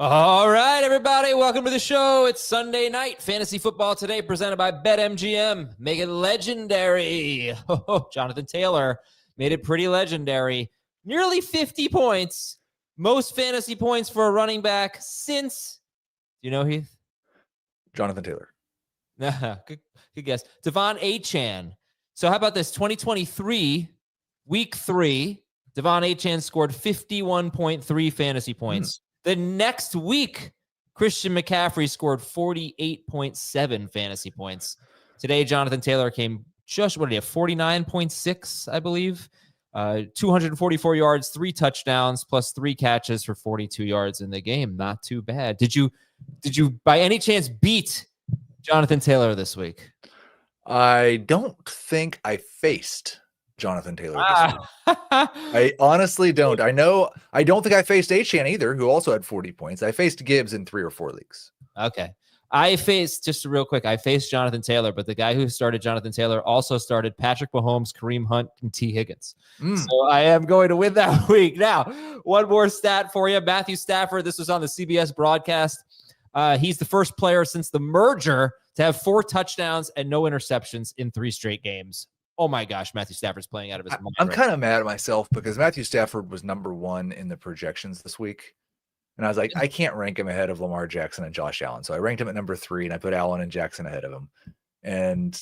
All right, everybody, welcome to the show. It's Sunday night. Fantasy football today presented by BetMGM. Make it legendary. Jonathan Taylor made it pretty legendary. Nearly 50 points. Most fantasy points for a running back since, do you know, Heath? Jonathan Taylor. good guess. Devon Achane. So how about this? 2023, week 3, Devon Achane scored 51.3 fantasy points. The next week, Christian McCaffrey scored 48.7 fantasy points. Today, Jonathan Taylor came just, 49.6, I believe. 244 yards, 3 touchdowns, plus 3 catches for 42 yards in the game. Not too bad. Did you by any chance beat Jonathan Taylor this week? I don't think I faced Jonathan Taylor this week. I honestly don't. I don't think I faced Achane either, who also had 40 points. I faced Gibbs in 3 or 4 leagues. Okay. I faced Jonathan Taylor, but the guy who started Jonathan Taylor also started Patrick Mahomes, Kareem Hunt, and T. Higgins. So I am going to win that week. Now, one more stat for you. Matthew Stafford, this was on the CBS broadcast. He's the first player since the merger to have 4 touchdowns and no interceptions in 3 straight games. Oh my gosh, Matthew Stafford's playing out of his mind. I'm kind of mad at myself because Matthew Stafford was number 1 in the projections this week. And I was like, I can't rank him ahead of Lamar Jackson and Josh Allen. So I ranked him at number 3 and I put Allen and Jackson ahead of him. And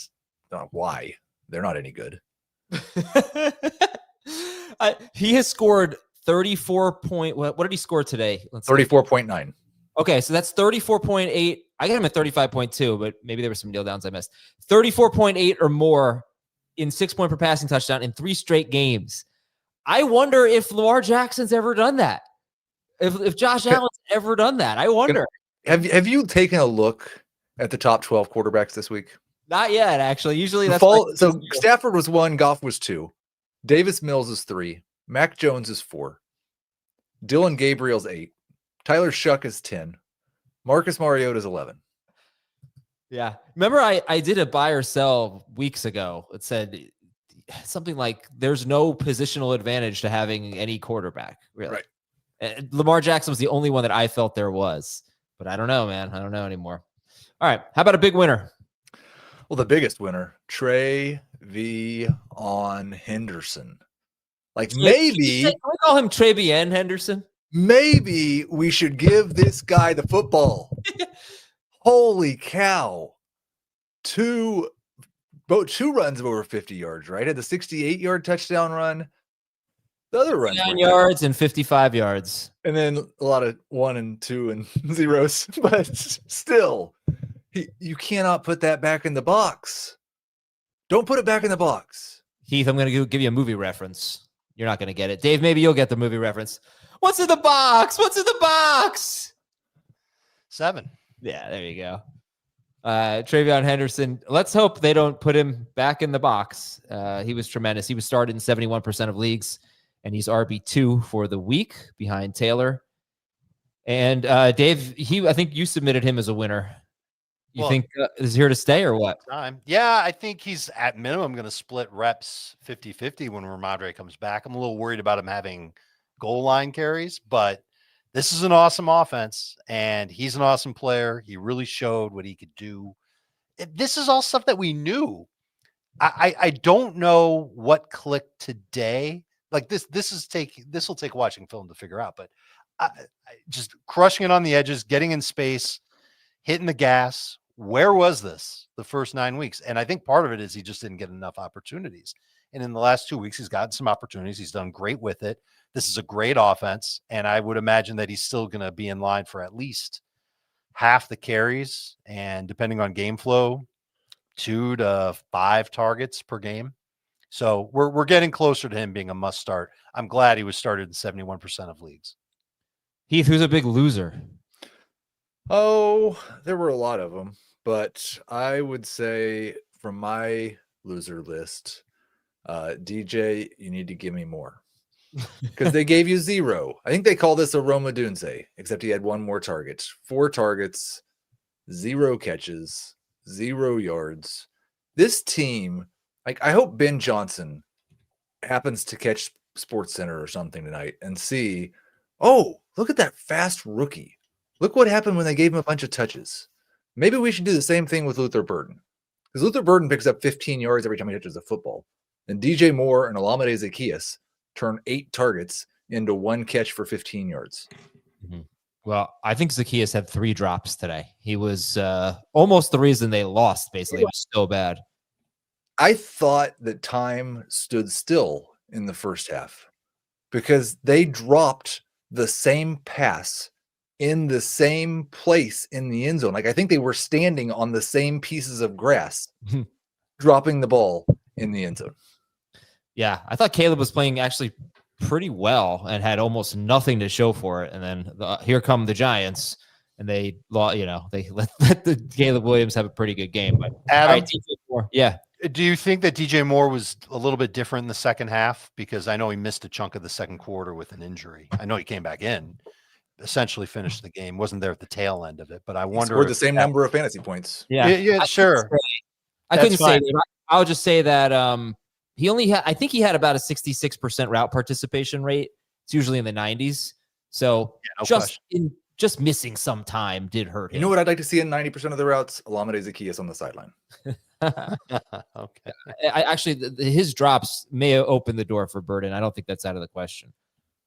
why? They're not any good. He has scored 34 what did he score today? 34.9. Okay, so that's 34.8. I got him at 35.2, but maybe there were some kneel downs I missed. 34.8 or more in 6 point per passing touchdown in 3 straight games. I wonder if Lamar Jackson's ever done that. If Josh Allen's ever done that. I wonder. Have you taken a look at the top 12 quarterbacks this week? Not yet, actually. Usually that's so Stafford was 1, Goff was 2. Davis Mills is 3. Mac Jones is 4. Dylan Gabriel's 8. Tyler Shuck is 10. Marcus Mariota is 11. Yeah. Remember I did a buy or sell weeks ago. It said something like there's no positional advantage to having any quarterback, really. Right. And Lamar Jackson was the only one that I felt there was. But I don't know, man. I don't know anymore. All right. How about a big winner? Well, the biggest winner, TreVeyon Henderson. Maybe can we call him TreVeyon Henderson? Maybe we should give this guy the football. Holy cow. 2 runs of over 50 yards, right? Had the 68-yard touchdown run. The other runs 9 yards and 55 yards. And then a lot of 1 and 2 and zeros. But still, you cannot put that back in the box. Don't put it back in the box. Heath, I'm going to give you a movie reference. You're not going to get it. Dave, maybe you'll get the movie reference. What's in the box? What's in the box? 7. Yeah, there you go. TreVeyon Henderson. Let's hope they don't put him back in the box. He was tremendous. He was started in 71% of leagues, and he's RB2 for the week behind Taylor. And Dave, I think you submitted him as a winner. You think is here to stay or what? Yeah, I think he's at minimum going to split reps 50-50 when Ramadre comes back. I'm a little worried about him having goal line carries, but this is an awesome offense and he's an awesome player. He really showed what he could do. This is all stuff that we knew. I don't know what clicked today. Like this will take watching film to figure out, but I just crushing it on the edges, getting in space, hitting the gas. Where was this the first 9 weeks? And I think part of it is he just didn't get enough opportunities. And in the last 2 weeks, he's gotten some opportunities. He's done great with it. This is a great offense. And I would imagine that he's still going to be in line for at least half the carries. And depending on game flow, 2 to 5 targets per game. So we're getting closer to him being a must start. I'm glad he was started in 71% of leagues. Heath, who's a big loser? Oh, there were a lot of them. But I would say from my loser list, DJ, you need to give me more. Because they gave you 0. I think they call this a Roma Dunze, except he had 1 more target. 4 targets, 0 catches, 0 yards. This team, I hope Ben Johnson happens to catch Sports Center or something tonight and see, oh, look at that fast rookie. Look what happened when they gave him a bunch of touches. Maybe we should do the same thing with Luther Burden. Because Luther Burden picks up 15 yards every time he touches a football. And DJ Moore and Olamide Zaccheaus turn 8 targets into 1 catch for 15 yards. Mm-hmm. Well, I think Zaccheaus had 3 drops today. He was almost the reason they lost, basically. It was so bad. I thought that time stood still in the first half because they dropped the same pass in the same place in the end zone. Like, I think they were standing on the same pieces of grass, dropping the ball in the end zone. Yeah, I thought Caleb was playing actually pretty well and had almost nothing to show for it. And then here come the Giants, and they let the Caleb Williams have a pretty good game. But Adam, yeah. Do you think that DJ Moore was a little bit different in the second half? Because I know he missed a chunk of the second quarter with an injury. I know he came back in, essentially finished the game, wasn't there at the tail end of it. But I wonder, scored the same number of fantasy points. Yeah, sure. I couldn't say that. I'll just say that he only had, I think he had about a 66% route participation rate. It's usually in the 90s. So just missing some time did hurt him. You know what I'd like to see in 90% of the routes? Olamide Zaccheaus on the sideline. Okay. Actually, his drops may open the door for Burden. I don't think that's out of the question.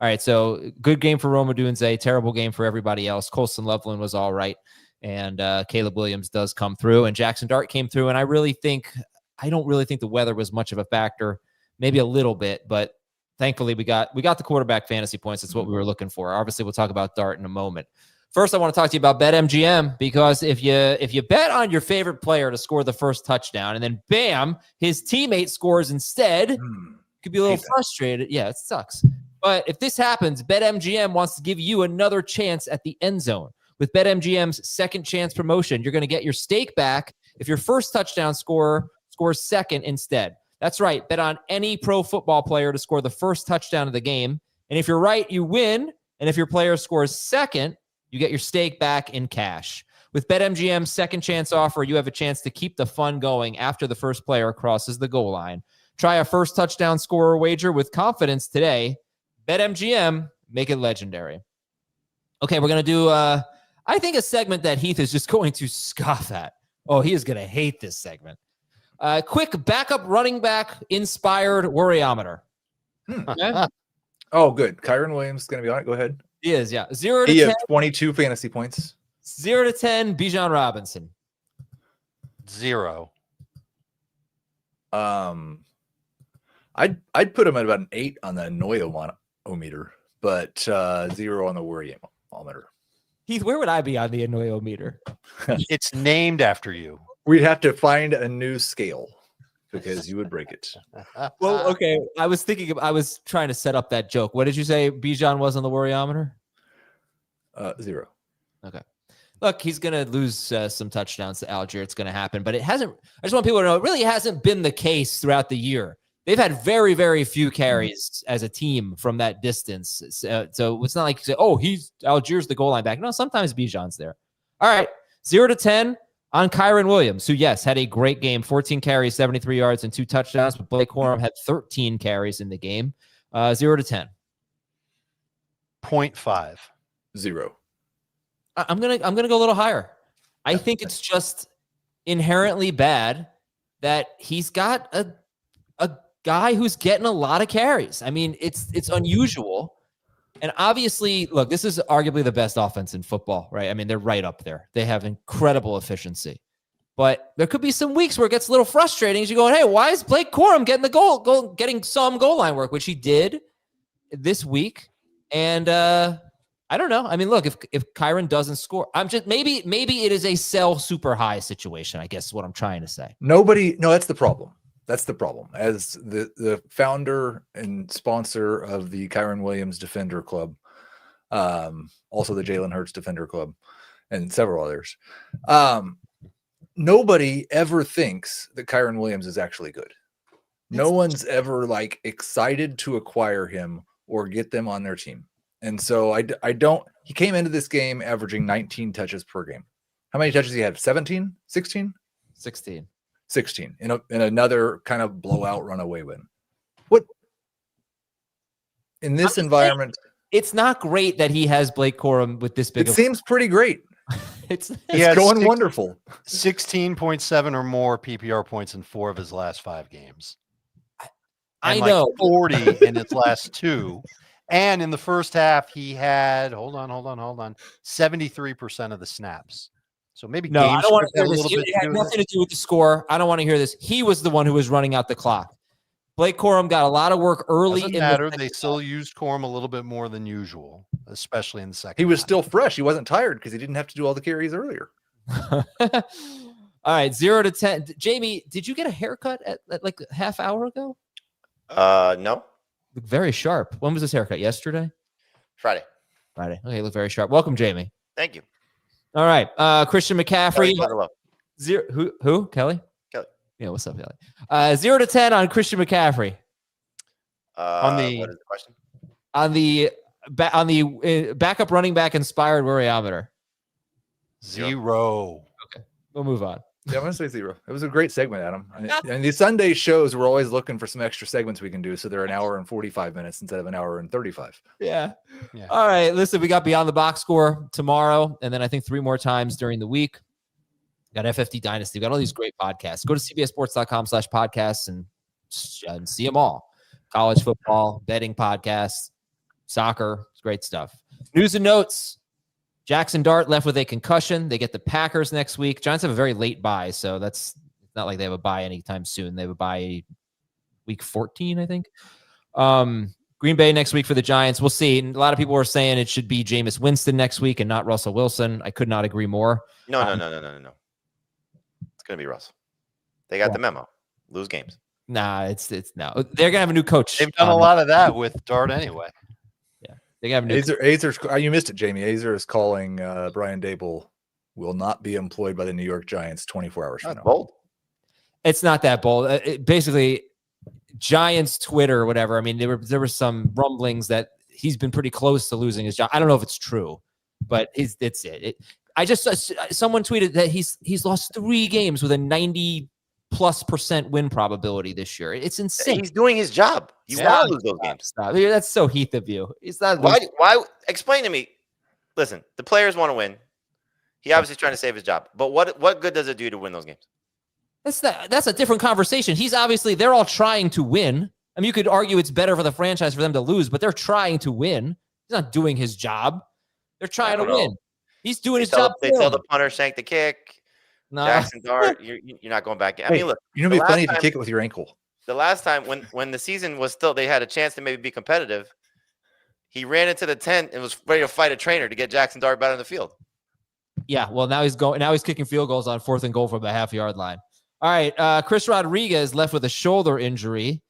All right, so good game for Rome Odunze, terrible game for everybody else. Colston Loveland was all right, and Caleb Williams does come through, and Jaxon Dart came through, and I don't really think the weather was much of a factor, maybe a little bit, but thankfully we got the quarterback fantasy points. That's what we were looking for. Obviously, we'll talk about Dart in a moment. First, I want to talk to you about BetMGM, because if you bet on your favorite player to score the first touchdown and then bam, his teammate scores instead, you could be a little frustrated. Yeah, it sucks. But if this happens, BetMGM wants to give you another chance at the end zone. With BetMGM's second chance promotion, you're going to get your stake back if your first touchdown scorer scores second instead. That's right. Bet on any pro football player to score the first touchdown of the game. And if you're right, you win. And if your player scores second, you get your stake back in cash. With BetMGM's second chance offer, you have a chance to keep the fun going after the first player crosses the goal line. Try a first touchdown scorer wager with confidence today. BetMGM, make it legendary. Okay, we're going to do, I think, a segment that Heath is just going to scoff at. Oh, he is going to hate this segment. Quick backup running back inspired worryometer. Okay? Oh, good. Kyron Williams is going to be on it. Go ahead. He is, yeah. 0 to 10. 22 fantasy points. 0 to 10, Bijan Robinson. 0. I'd put him at about an 8 on the annoyo-meter, but 0 on the worry-ometer. Heath, where would I be on the annoyo-meter? It's named after you. We'd have to find a new scale because you would break it. Well, okay. I was trying to set up that joke. What did you say Bijan was on the worryometer? 0. Okay. Look, he's going to lose some touchdowns to Algier. It's going to happen, but it hasn't. I just want people to know it really hasn't been the case throughout the year. They've had very, very few carries as a team from that distance. So it's not like you say, oh, Algier's the goal line back. No, sometimes Bijan's there. All right. 0 to 10 on Kyron Williams, who, yes, had a great game. 14 carries, 73 yards, and 2 touchdowns. But Blake Corum had 13 carries in the game. 0 to 10. 0.5. 0. I'm gonna go a little higher. I think it's just inherently bad that he's got a guy who's getting a lot of carries. I mean, it's unusual. And obviously, look, this is arguably the best offense in football, right? I mean, they're right up there. They have incredible efficiency. But there could be some weeks where it gets a little frustrating as you're going, hey, why is Blake Corum getting the getting some goal line work, which he did this week? And I don't know. I mean, look, if Kyron doesn't score, I'm just maybe it is a sell super high situation, I guess is what I'm trying to say. No, that's the problem. That's the problem. As the founder and sponsor of the Kyron Williams Defender Club, also the Jalen Hurts Defender Club, and several others, nobody ever thinks that Kyron Williams is actually good. No one's ever excited to acquire him or get them on their team. And so he came into this game averaging 19 touches per game. How many touches did he have? 17, 16? 16 in another kind of blowout runaway win. What in this environment? It's not great that he has Blake Corum with this big. It seems pretty great. It's going wonderful. 16.7 or more PPR points in 4 of his last 5 games. I And know 40 in his last 2. And in the first half, he had 73% of the snaps. So maybe no, I don't want to hear this. It It had nothing to do with the score. I don't want to hear this. He was the one who was running out the clock. Blake Corum got a lot of work early. Doesn't matter. They still used Corum a little bit more than usual, especially in the second. He was half. still fresh. He wasn't tired because he didn't have to do all the carries earlier. All right, 0 to 10. Jamie, did you get a haircut at like a half hour ago? No. Look very sharp. When was this haircut? Yesterday? Friday. Okay, look very sharp. Welcome, Jamie. Thank you. All right. Christian McCaffrey. Hello. 0. Who? Kelly? Kelly. Yeah, what's up, Kelly? 0 to 10 on Christian McCaffrey. What is the question? On the backup running back inspired worryometer. 0. Okay, we'll move on. Yeah, I'm going to say 0. It was a great segment, Adam. And these Sunday shows, we're always looking for some extra segments we can do. So they're an hour and 45 minutes instead of an hour and 35. Yeah. All right. Listen, we got Beyond the Box Score tomorrow. And then I think 3 more times during the week. Got FFD Dynasty. We got all these great podcasts. Go to cbssports.com/podcasts and see them all. College football, betting podcasts, soccer. It's great stuff. News and notes. Jaxon Dart left with a concussion. They get the Packers next week. Giants have a very late bye, so it's not like they have a bye anytime soon. They have a bye week 14, I think. Green Bay next week for the Giants. We'll see. And a lot of people are saying it should be Jameis Winston next week and not Russell Wilson. I could not agree more. No. It's going to be Russell. They got the memo. Lose games. Nah, it's no. They're gonna have a new coach. They've done a lot of that with Dart anyway. Yeah, they have a new. Azer, you missed it, Jamie. Azer is calling Brian Dable will not be employed by the New York Giants 24 hours from now. Bold. It's not that bold. Basically, Giants Twitter or whatever. I mean, there were some rumblings that he's been pretty close to losing his job. I don't know if it's true, but it's it. I just someone tweeted that he's lost 3 games with a 90+% win probability this year. It's insane. He's doing his job. You want to lose those games. Stop. That's so Heath of you. It's not. Why? Explain to me. Listen, the players want to win. He obviously trying to save his job. But what good does it do to win those games? That's a different conversation. They're all trying to win. I mean, you could argue it's better for the franchise for them to lose, but they're trying to win. He's not doing his job. They're trying to win. He's doing his job. They tell the punter shank the kick. No. Jaxon Dart, you're not going back. I mean, look, you know, it'd be funny if you kick it with your ankle. The last time when the season was still, they had a chance to maybe be competitive. He ran into the tent and was ready to fight a trainer to get Jaxon Dart back on the field. Yeah, well, now he's kicking field goals on 4th and goal from the half-yard line. All right, Chris Rodriguez left with a shoulder injury.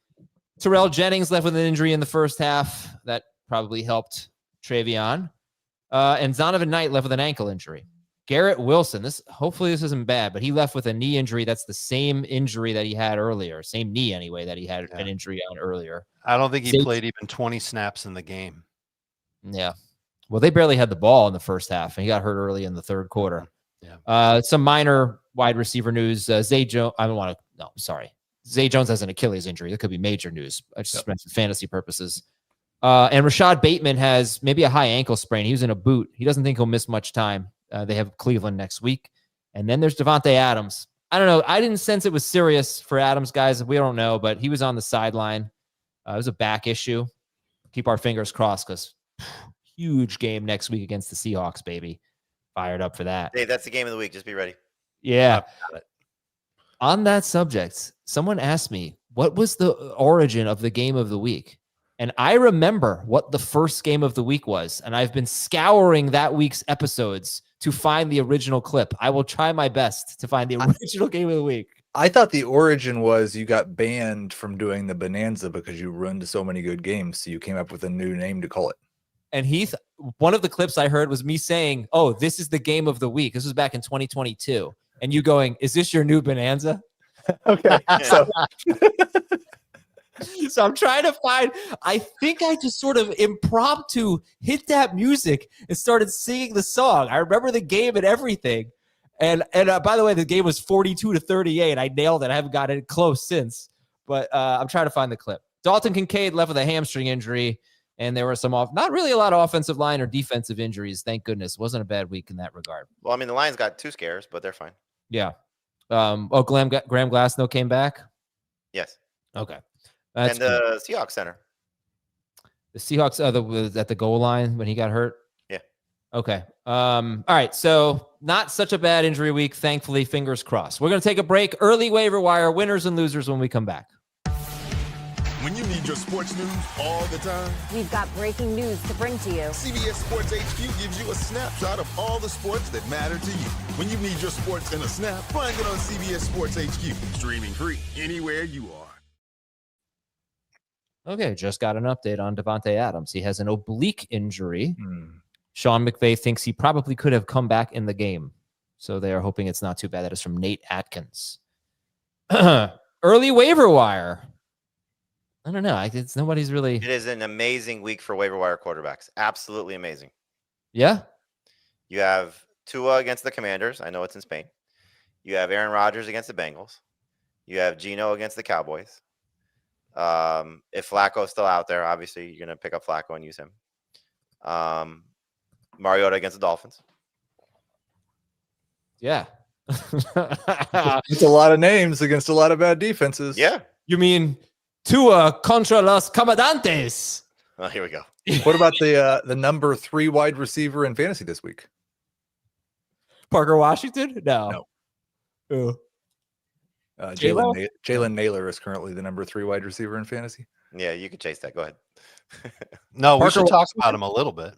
Terrell Jennings left with an injury in the first half. That probably helped TreVeyon. And Zonovan Knight left with an ankle injury. Garrett Wilson, hopefully this isn't bad, but he left with a knee injury. That's the same injury that he had earlier. Same knee anyway that he had an injury on earlier. I don't think he played even 20 snaps in the game. Yeah. Well, they barely had the ball in the first half, and he got hurt early in the third quarter. Yeah. Some minor wide receiver news. Zay Jones. Zay Jones has an Achilles injury. That could be major news. I just meant for fantasy purposes. And Rachaad Bateman has maybe a high ankle sprain. He was in a boot. He doesn't think he'll miss much time. They have Cleveland next week. And then there's Devontae Adams. I don't know. I didn't sense it was serious for Adams, guys. We don't know, but he was on the sideline. It was a back issue. Keep our fingers crossed because huge game next week against the Seahawks, baby. Fired up for that. Hey, that's the game of the week. Just be ready. Yeah. On that subject, someone asked me, what was the origin of the game of the week? And I remember what the first game of the week was. And I've been scouring that week's episodes to find the original clip. I will try my best to find the original game of the week. I thought the origin was you got banned from doing the Bonanza because you ruined so many good games. So you came up with a new name to call it. And Heath, one of the clips I heard was me saying, oh, this is the game of the week. This was back in 2022. And you going, is this your new Bonanza? Okay. So I'm trying to find, I think I just sort of impromptu hit that music and started singing the song. I remember the game and everything. And by the way, the game was 42-38. I nailed it. I haven't gotten it close since, but I'm trying to find the clip. Dalton Kincaid left with a hamstring injury. And there were some not really a lot of offensive line or defensive injuries. Thank goodness. Wasn't a bad week in that regard. Well, I mean, the Lions got 2 scares, but they're fine. Yeah. Graham Glasnow came back. Yes. Okay. And the Seahawks center. The Seahawks was at the goal line when he got hurt. Yeah. Okay. All right. So not such a bad injury week. Thankfully, fingers crossed. We're going to take a break. Early waiver wire winners and losers when we come back. When you need your sports news all the time, we've got breaking news to bring to you. CBS Sports HQ gives you a snapshot of all the sports that matter to you. When you need your sports in a snap, find it on CBS Sports HQ, streaming free anywhere you are. Okay, just got an update on Devontae Adams. He has an oblique injury. Sean McVay thinks he probably could have come back in the game. So they are hoping it's not too bad. That is from Nate Atkins. Early waiver wire. I don't know. It's nobody's really. It is an amazing week for waiver wire quarterbacks. Absolutely amazing. Yeah. You have Tua against the Commanders. I know it's in Spain. You have Aaron Rodgers against the Bengals. You have Geno against the Cowboys. If Flacco's still out there, obviously you're going to pick up Flacco and use him. Mariota against the Dolphins. Yeah. It's a lot of names against a lot of bad defenses. Yeah. You mean Tua contra los Comandantes? Well, here we go. What about the number 3 wide receiver in fantasy this week? Parker Washington? No. Who? Jalen Naylor is currently the number 3 wide receiver in fantasy. Yeah, you could chase that. Go ahead. No, we Parker should talk about him a little bit.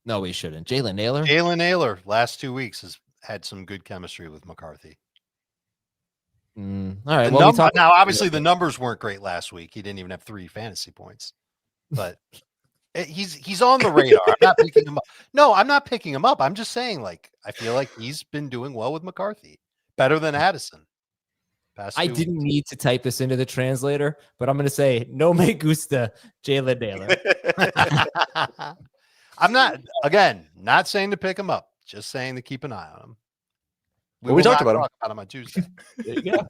No, we shouldn't. Jalen Naylor? Jalen Naylor, last 2 weeks, has had some good chemistry with McCarthy. All right. Well, now, obviously, the numbers weren't great last week. He didn't even have 3 fantasy points. But he's on the radar. I'm not picking him up. No, I'm not picking him up. I'm just saying, like, I feel like he's been doing well with McCarthy. Better than Addison. I didn't need to type this into the translator, but I'm going to say, no me gusta Jalen Naylor. I'm not saying to pick him up. Just saying to keep an eye on him. We talked about him on Tuesday. There you go.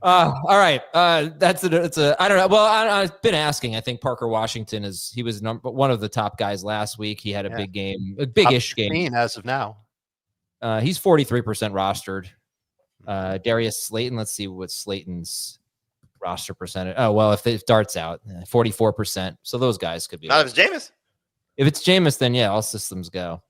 All right. I don't know. Well, I've been asking. I think Parker Washington he was one of the top guys last week. He had a big game, a big-ish game. As of now. He's 43% rostered. Darius Slayton, let's see what Slayton's roster percentage. Oh, well, if Dart's out, 44%. So those guys could be. Not if it's Jameis. If it's Jameis, then yeah, all systems go.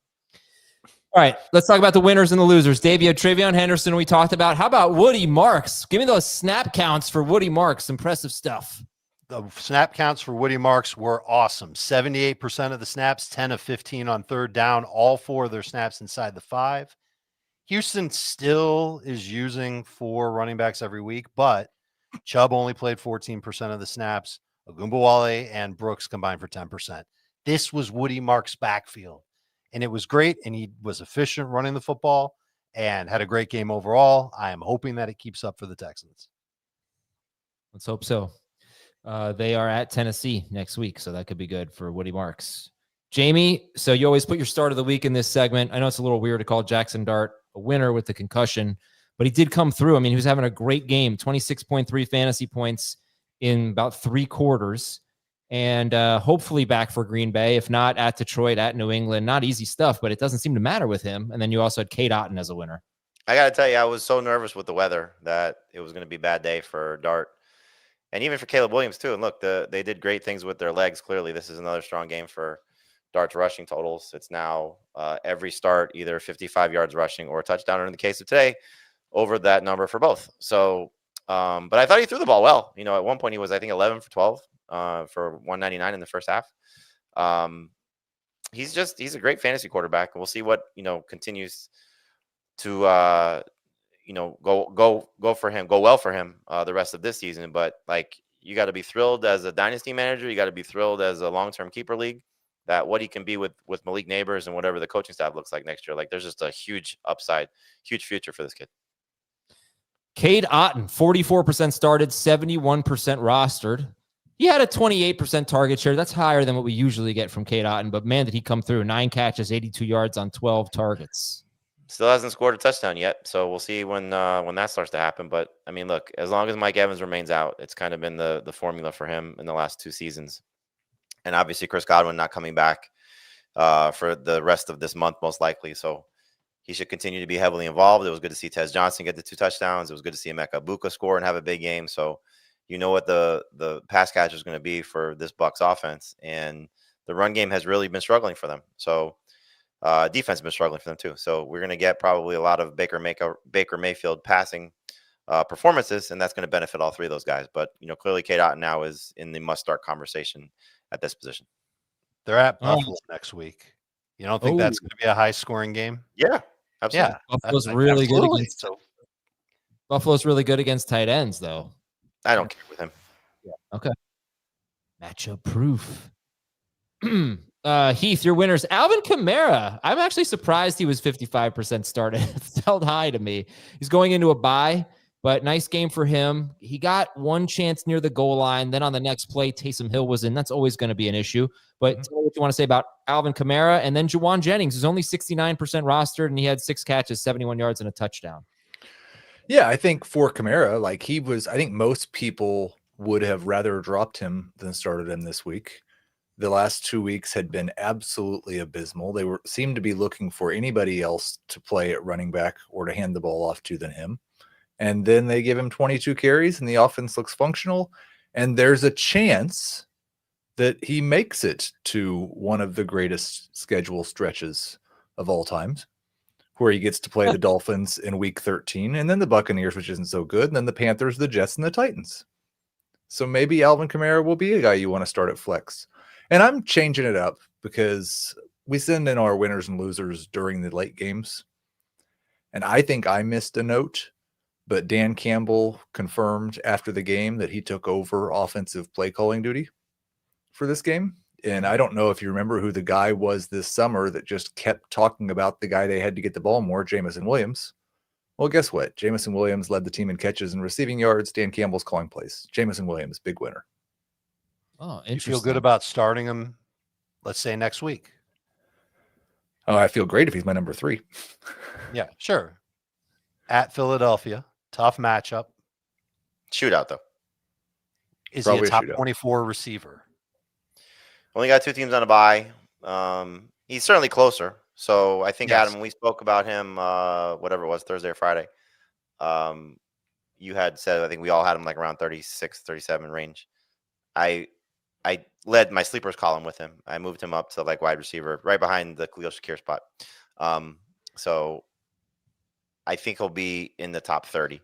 All right, let's talk about the winners and the losers. Dave, you had TreVeyon Henderson we talked about. How about Woody Marks? Give me those snap counts for Woody Marks. Impressive stuff. The snap counts for Woody Marks were awesome. 78% of the snaps, 10 of 15 on third down, all 4 of their snaps inside the 5. Houston still is using 4 running backs every week, but Chubb only played 14% of the snaps. Ogunbowale and Brooks combined for 10%. This was Woody Marks' backfield. And it was great, and he was efficient running the football and had a great game overall. I am hoping that it keeps up for the Texans. Let's hope so. They are at Tennessee next week, so that could be good for Woody Marks. Jamie, so you always put your start of the week in this segment. I know it's a little weird to call Jaxon Dart a winner with the concussion, but he did come through. I mean, he was having a great game, 26.3 fantasy points in about 3 quarters. And hopefully back for Green Bay. If not, at Detroit, at New England. Not easy stuff, but it doesn't seem to matter with him. And then you also had Cade Otton as a winner. I got to tell you, I was so nervous with the weather that it was going to be a bad day for Dart. And even for Caleb Williams, too. And look, they did great things with their legs. Clearly, this is another strong game for Dart's rushing totals. It's now every start, either 55 yards rushing or a touchdown, or in the case of today, over that number for both. So, but I thought he threw the ball well. You know, at one point he was, I think, 11 for 12. For 199 in the first half. He's a great fantasy quarterback, and we'll see what, continues to, go for him, go well for him the rest of this season. But like, you got to be thrilled as a dynasty manager. You got to be thrilled as a long-term keeper league that what he can be with Malik Neighbors and whatever the coaching staff looks like next year. Like, there's just a huge upside, huge future for this kid. Cade Otton, 44% started, 71% rostered. He had a 28% target share. That's higher than what we usually get from Cade Otton, but man, did he come through. 9 catches, 82 yards on 12 targets. Still hasn't scored a touchdown yet, so we'll see when that starts to happen. But I mean, look, as long as Mike Evans remains out, it's kind of been the formula for him in the last 2 seasons. And obviously, Chris Godwin not coming back for the rest of this month, most likely. So he should continue to be heavily involved. It was good to see Tez Johnson get the 2 touchdowns. It was good to see Emeka Egbuka score and have a big game. So you know what the pass catcher is going to be for this Bucs offense, and the run game has really been struggling for them. So defense has been struggling for them too. So we're going to get probably a lot of Baker Mayfield passing performances, and that's going to benefit all 3 of those guys. But clearly, Cade Otton now is in the must-start conversation at this position. They're at Buffalo next week. You don't think that's going to be a high-scoring game? Yeah, absolutely. Yeah, Buffalo's really good absolutely. against. Buffalo's really good against tight ends, though. I don't care with him. Yeah. Okay. Matchup proof. Heath, your winners. Alvin Kamara. I'm actually surprised he was 55% started. It felt high to me. He's going into a bye, but nice game for him. He got one chance near the goal line. Then on the next play, Taysom Hill was in. That's always going to be an issue. But tell me what you want to say about Alvin Kamara. And then Juwan Jennings, who's only 69% rostered, and he had 6 catches, 71 yards, and a touchdown. Yeah, I think for Kamara, I think most people would have rather dropped him than started him this week. The last 2 weeks had been absolutely abysmal. They seemed to be looking for anybody else to play at running back or to hand the ball off to than him. And then they give him 22 carries and the offense looks functional. And there's a chance that he makes it to one of the greatest schedule stretches of all times, where he gets to play the Dolphins in week 13 and then the Buccaneers, which isn't so good. And then the Panthers, the Jets, and the Titans. So maybe Alvin Kamara will be a guy you want to start at flex. And I'm changing it up because we send in our winners and losers during the late games. And I think I missed a note, but Dan Campbell confirmed after the game that he took over offensive play calling duty for this game. And I don't know if you remember who the guy was this summer that just kept talking about the guy they had to get the ball more, Jameson Williams. Well, guess what? Jameson Williams led the team in catches and receiving yards. Dan Campbell's calling plays. Jameson Williams, big winner. Oh, You interesting. feel good about starting him, let's say, next week? Oh, I feel great if he's my number 3. Yeah, sure. At Philadelphia, tough matchup. Shootout, though. Is Probably he a a top shootout. 24 receiver? Only got 2 teams on a bye. He's certainly closer. So I think, Yes. Adam, we spoke about him, whatever it was, Thursday or Friday. You had said, I think we all had him like around 36, 37 range. I led my sleepers column with him. I moved him up to like wide receiver, right behind the Khalil Shakir spot. So I think he'll be in the top 30.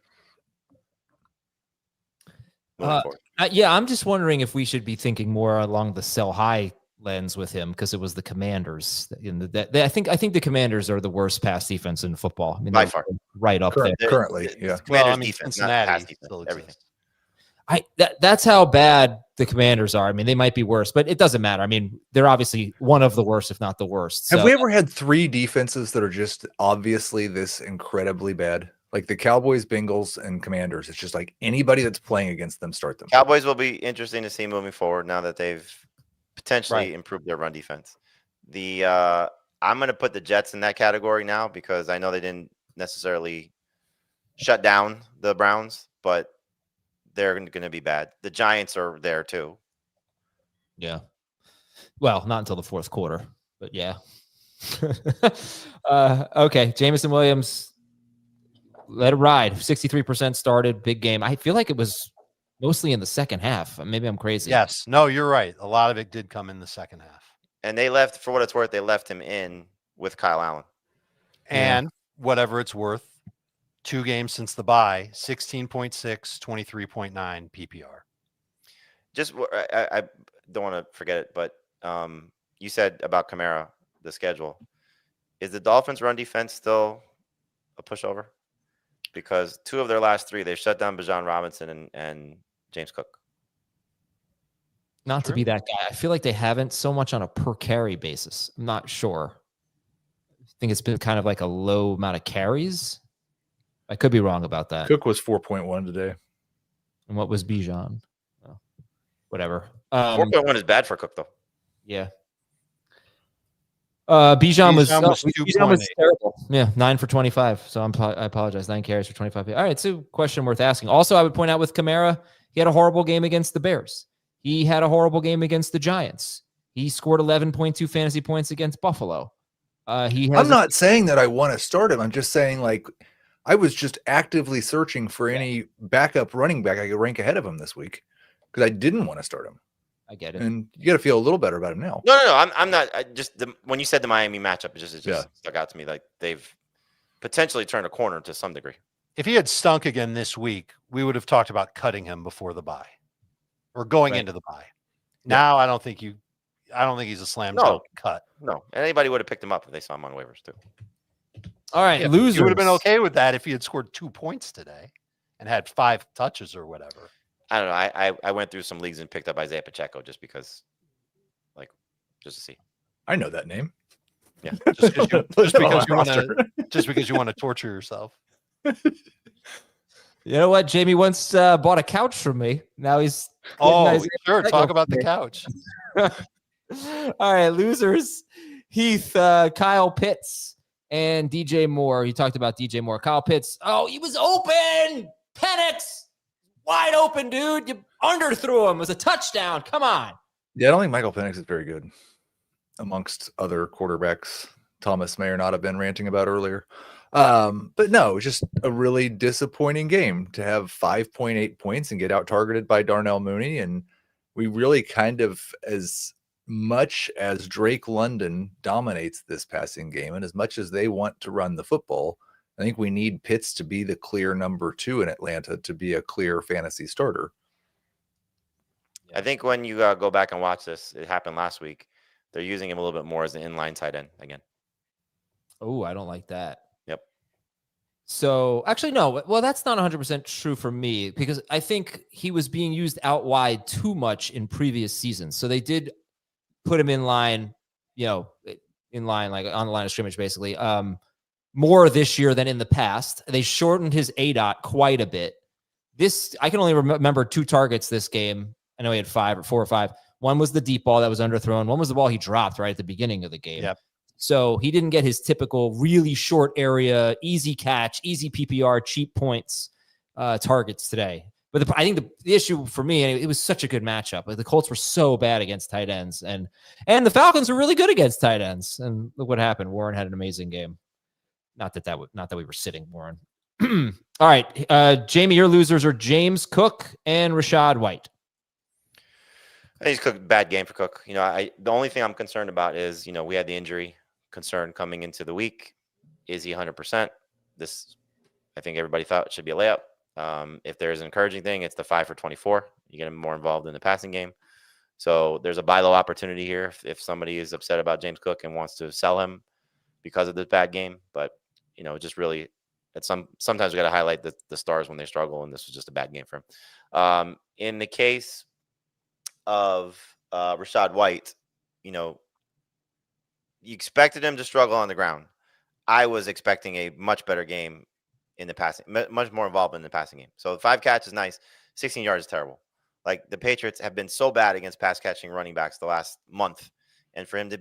Moving forward. Yeah, I'm just wondering if we should be thinking more along the sell high lens with him because it was the Commanders. I think the Commanders are the worst pass defense in football. I mean, By they're far. right up there. Currently, yeah. Well, Commanders I mean, defense, not pass Cincinnati defense, still everything. exists. That's how bad the Commanders are. I mean, they might be worse, but it doesn't matter. I mean, they're obviously one of the worst, if not the worst. Have So- we ever had 3 defenses that are just obviously this incredibly bad? Like the Cowboys, Bengals, and Commanders. It's just like anybody that's playing against them, start them. Cowboys will be interesting to see moving forward now that they've potentially Right. improved their run defense. I'm going to put the Jets in that category now because I know they didn't necessarily shut down the Browns, but they're going to be bad. The Giants are there too. Yeah. Well, not until the fourth quarter, but yeah. Okay. Jameson Williams, let it ride. 63% started, big game. I feel like it was mostly in the second half. Maybe I'm crazy. Yes. No, you're right. A lot of it did come in the second half. And they left, for what it's worth, they left him in with Kyle Allen. And whatever it's worth, 2 games since the bye, 16.6, 23.9 PPR. Just, I don't want to forget it, but you said about Kamara, the schedule. Is the Dolphins' run defense still a pushover? Because 2 of their last 3, they've shut down Bijan Robinson and James Cook. Not to be that guy. I feel like they haven't so much on a per carry basis. I'm not sure. I think it's been kind of like a low amount of carries. I could be wrong about that. Cook was 4.1 today. And what was Bijan? Oh, whatever. 4.1 is bad for Cook, though. Yeah. Bijan was Bijan was Bijan 2.8. was terrible. Yeah, 9 for 25. So I apologize. 9 carries for 25. All right, so question worth asking. Also, I would point out with Kamara, he had a horrible game against the Bears. He had a horrible game against the Giants. He scored 11.2 fantasy points against Buffalo. I'm not saying that I want to start him. I'm just saying, like, I was just actively searching for any backup running back I could rank ahead of him this week because I didn't want to start him. I get it. And you got to feel a little better about him now. No. I'm not. When you said the Miami matchup, it just stuck out to me. Like they've potentially turned a corner to some degree. If he had stunk again this week, we would have talked about cutting him before the bye or going into the bye. Now I don't think he's a slam dunk cut. No, and anybody would have picked him up if they saw him on waivers too. All right, losers. You would have been okay with that if he had scored 2 points today and had 5 touches or whatever. I don't know. I went through some leagues and picked up Isaiah Pacheco just because, just to see. I know that name. Yeah, just because you want to torture yourself. You know what? Jamie once bought a couch from me. Now he's sure. Talk about the couch. All right, losers. Heath, Kyle Pitts, and DJ Moore. You talked about DJ Moore. Kyle Pitts. Oh, he was open. Penix. Wide open, dude. You underthrew him. It was a touchdown. Come on. Yeah, I don't think Michael Penix is very good amongst other quarterbacks Thomas may or not have been ranting about earlier. But no, it's just a really disappointing game to have 5.8 points and get out targeted by Darnell Mooney. And we really kind of, as much as Drake London dominates this passing game and as much as they want to run the football, I think we need Pitts to be the clear number 2 in Atlanta to be a clear fantasy starter. I think when you go back and watch this, it happened last week. They're using him a little bit more as an inline tight end again. Oh, I don't like that. Yep. So actually, no. Well, that's not 100% true for me because I think he was being used out wide too much in previous seasons. So they did put him in line, like on the line of scrimmage, basically. More this year than in the past. They shortened his ADOT quite a bit. I can only remember 2 targets this game. I know he had 4 or 5. One was the deep ball that was underthrown. One was the ball he dropped right at the beginning of the game. Yep. So he didn't get his typical really short area, easy catch, easy PPR, cheap points targets today. But I think the issue for me, and it was such a good matchup. Like the Colts were so bad against tight ends, and the Falcons were really good against tight ends. And look what happened. Warren had an amazing game. Not that we were sitting, Warren. All right, Jamie, your losers are James Cook and Rachaad White. I think Cook, bad game for Cook. The only thing I'm concerned about is, we had the injury concern coming into the week. Is he 100%? This, I think everybody thought it should be a layup. If there's an encouraging thing, it's the 5 for 24. You get him more involved in the passing game. So there's a buy low opportunity here if somebody is upset about James Cook and wants to sell him because of this bad game. But, just really, sometimes we got to highlight the stars when they struggle, and this was just a bad game for him. In the case of Rachaad White, you expected him to struggle on the ground. I was expecting a much better game in the passing, much more involvement in the passing game. So 5 catches is nice. 16 yards is terrible. Like the Patriots have been so bad against pass catching running backs the last month, and for him to